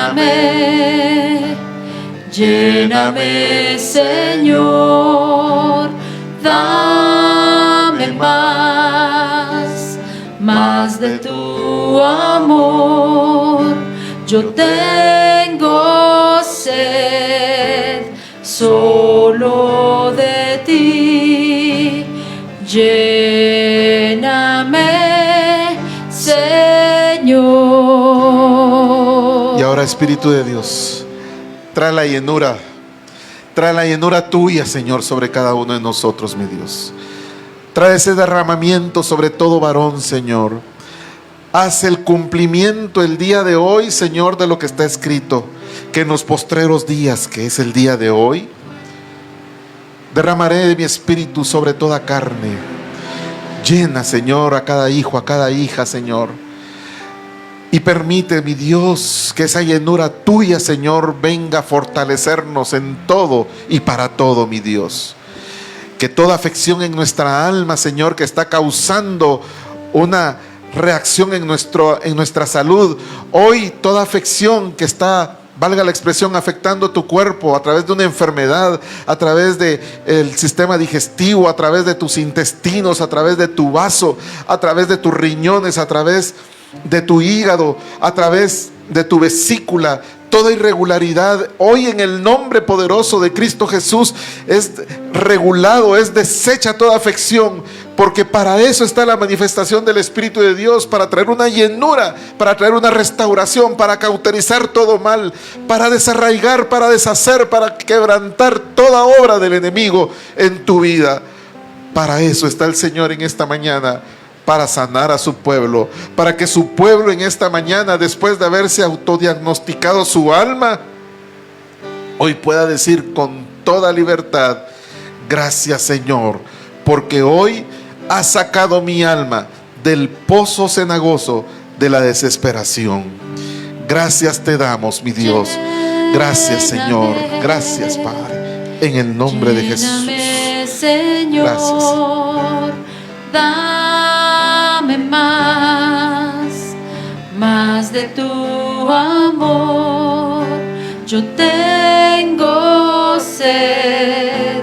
Speaker 3: Lléname, lléname, Señor, dame más de tu amor. Yo tengo sed solo de ti. Lléname, Señor.
Speaker 1: Y ahora, Espíritu de Dios, trae la llenura tuya, Señor, sobre cada uno de nosotros, mi Dios. Trae ese derramamiento sobre todo varón, Señor. Haz el cumplimiento el día de hoy, Señor, de lo que está escrito, que en los postreros días, que es el día de hoy, derramaré de mi espíritu sobre toda carne. Llena, Señor, a cada hijo, a cada hija, Señor. Y permite, mi Dios, que esa llenura tuya, Señor, venga a fortalecernos en todo y para todo, mi Dios. Que toda afección en nuestra alma, Señor, que está causando una reacción en nuestra salud, hoy toda afección que está, valga la expresión, afectando tu cuerpo a través de una enfermedad, a través del sistema digestivo, a través de tus intestinos, a través de tu vaso, a través de tus riñones, a través de tu hígado, a través de tu vesícula, toda irregularidad, hoy en el nombre poderoso de Cristo Jesús es regulado, es deshecha toda afección, porque para eso está la manifestación del Espíritu de Dios, para traer una llenura, para traer una restauración, para cauterizar todo mal, para desarraigar, para deshacer, para quebrantar toda obra del enemigo en tu vida. Para eso está el Señor en esta mañana, para sanar a su pueblo, para que su pueblo en esta mañana, después de haberse autodiagnosticado su alma, hoy pueda decir con toda libertad: gracias, Señor, porque hoy has sacado mi alma del pozo cenagoso de la desesperación. Gracias te damos, mi Dios. Gracias, Señor. Gracias, Padre, en el nombre de Jesús.
Speaker 3: Señor,
Speaker 1: gracias.
Speaker 3: Dame más de tu amor. Yo tengo sed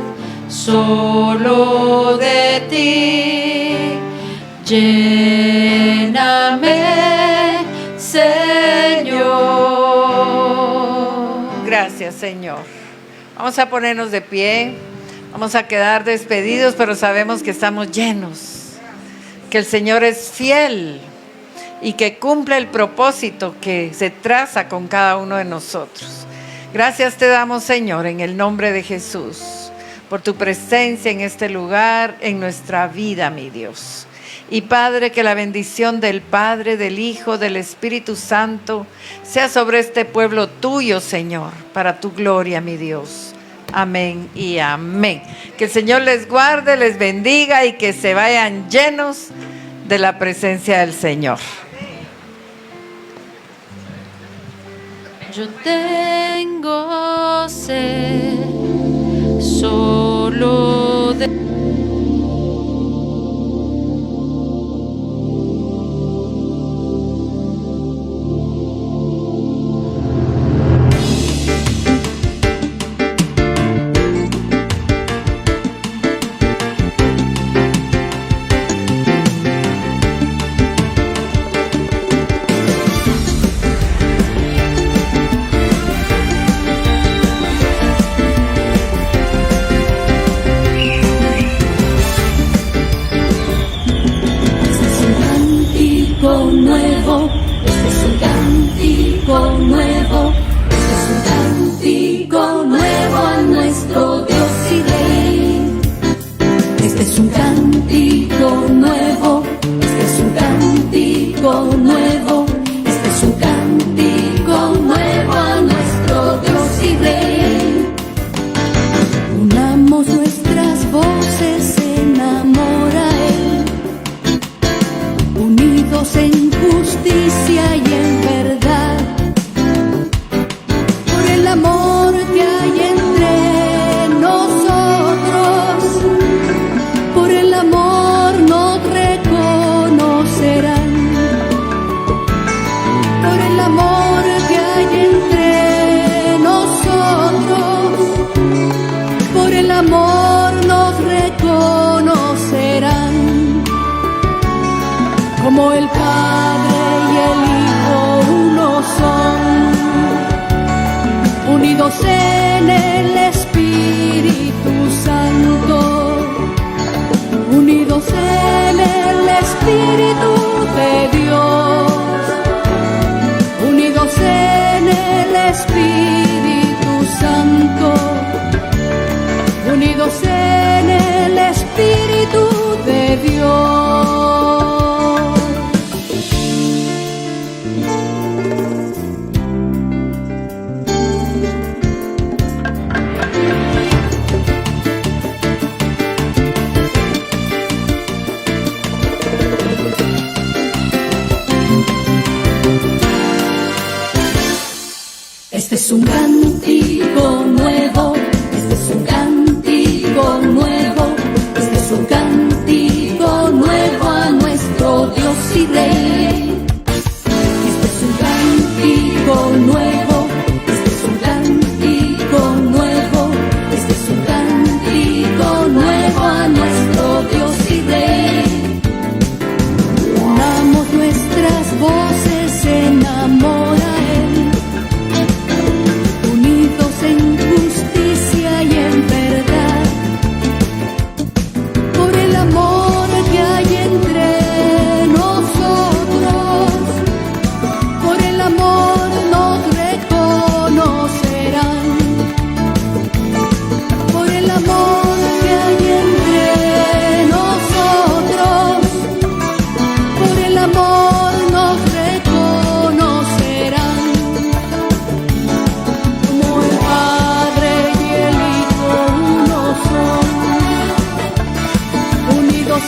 Speaker 3: solo de ti. Lléname,
Speaker 4: Gracias, Señor. Vamos a ponernos de pie. Vamos a quedar despedidos, pero sabemos que estamos llenos. Que el Señor es fiel y que cumple el propósito que se traza con cada uno de nosotros. Gracias te damos, Señor, en el nombre de Jesús, por tu presencia en este lugar, en nuestra vida, mi Dios. Y Padre, que la bendición del Padre, del Hijo, del Espíritu Santo sea sobre este pueblo tuyo, Señor, para tu gloria, mi Dios. Amén y amén. Que el Señor les guarde, les bendiga y que se vayan llenos de la presencia del Señor.
Speaker 3: Yo tengo sed solo de
Speaker 5: nuevo, este es un cántico nuevo, este es un cántico nuevo a nuestro Dios y Rey. Este es un cántico nuevo, este es un cántico nuevo, este es un cántico nuevo a nuestro Dios y Rey. Unamos nuestras voces en amor a Él, unidos en justicia y en verdad, por el amor que hay entre nosotros, por el amor nos reconocerán, por el amor que hay entre nosotros, por el amor nos reconocerán. Como el Padre y el Hijo uno son, unidos en el Espíritu Santo, unidos en el Espíritu de Dios, unidos en el Espíritu Santo, unidos en el Espíritu de Dios. Este es un cántico nuevo, este es un cántico nuevo, este es un cántico nuevo a nuestro Dios y Rey. Este es un cántico nuevo, este es un cántico nuevo, este es un cántico nuevo a nuestro Dios y Rey. Unamos nuestras voces en amor a Él, en justicia y en verdad, por el amor que hay entre nosotros, por el amor nos reconocerán, por el amor que hay entre nosotros, por el amor nos reconocerán. Unidos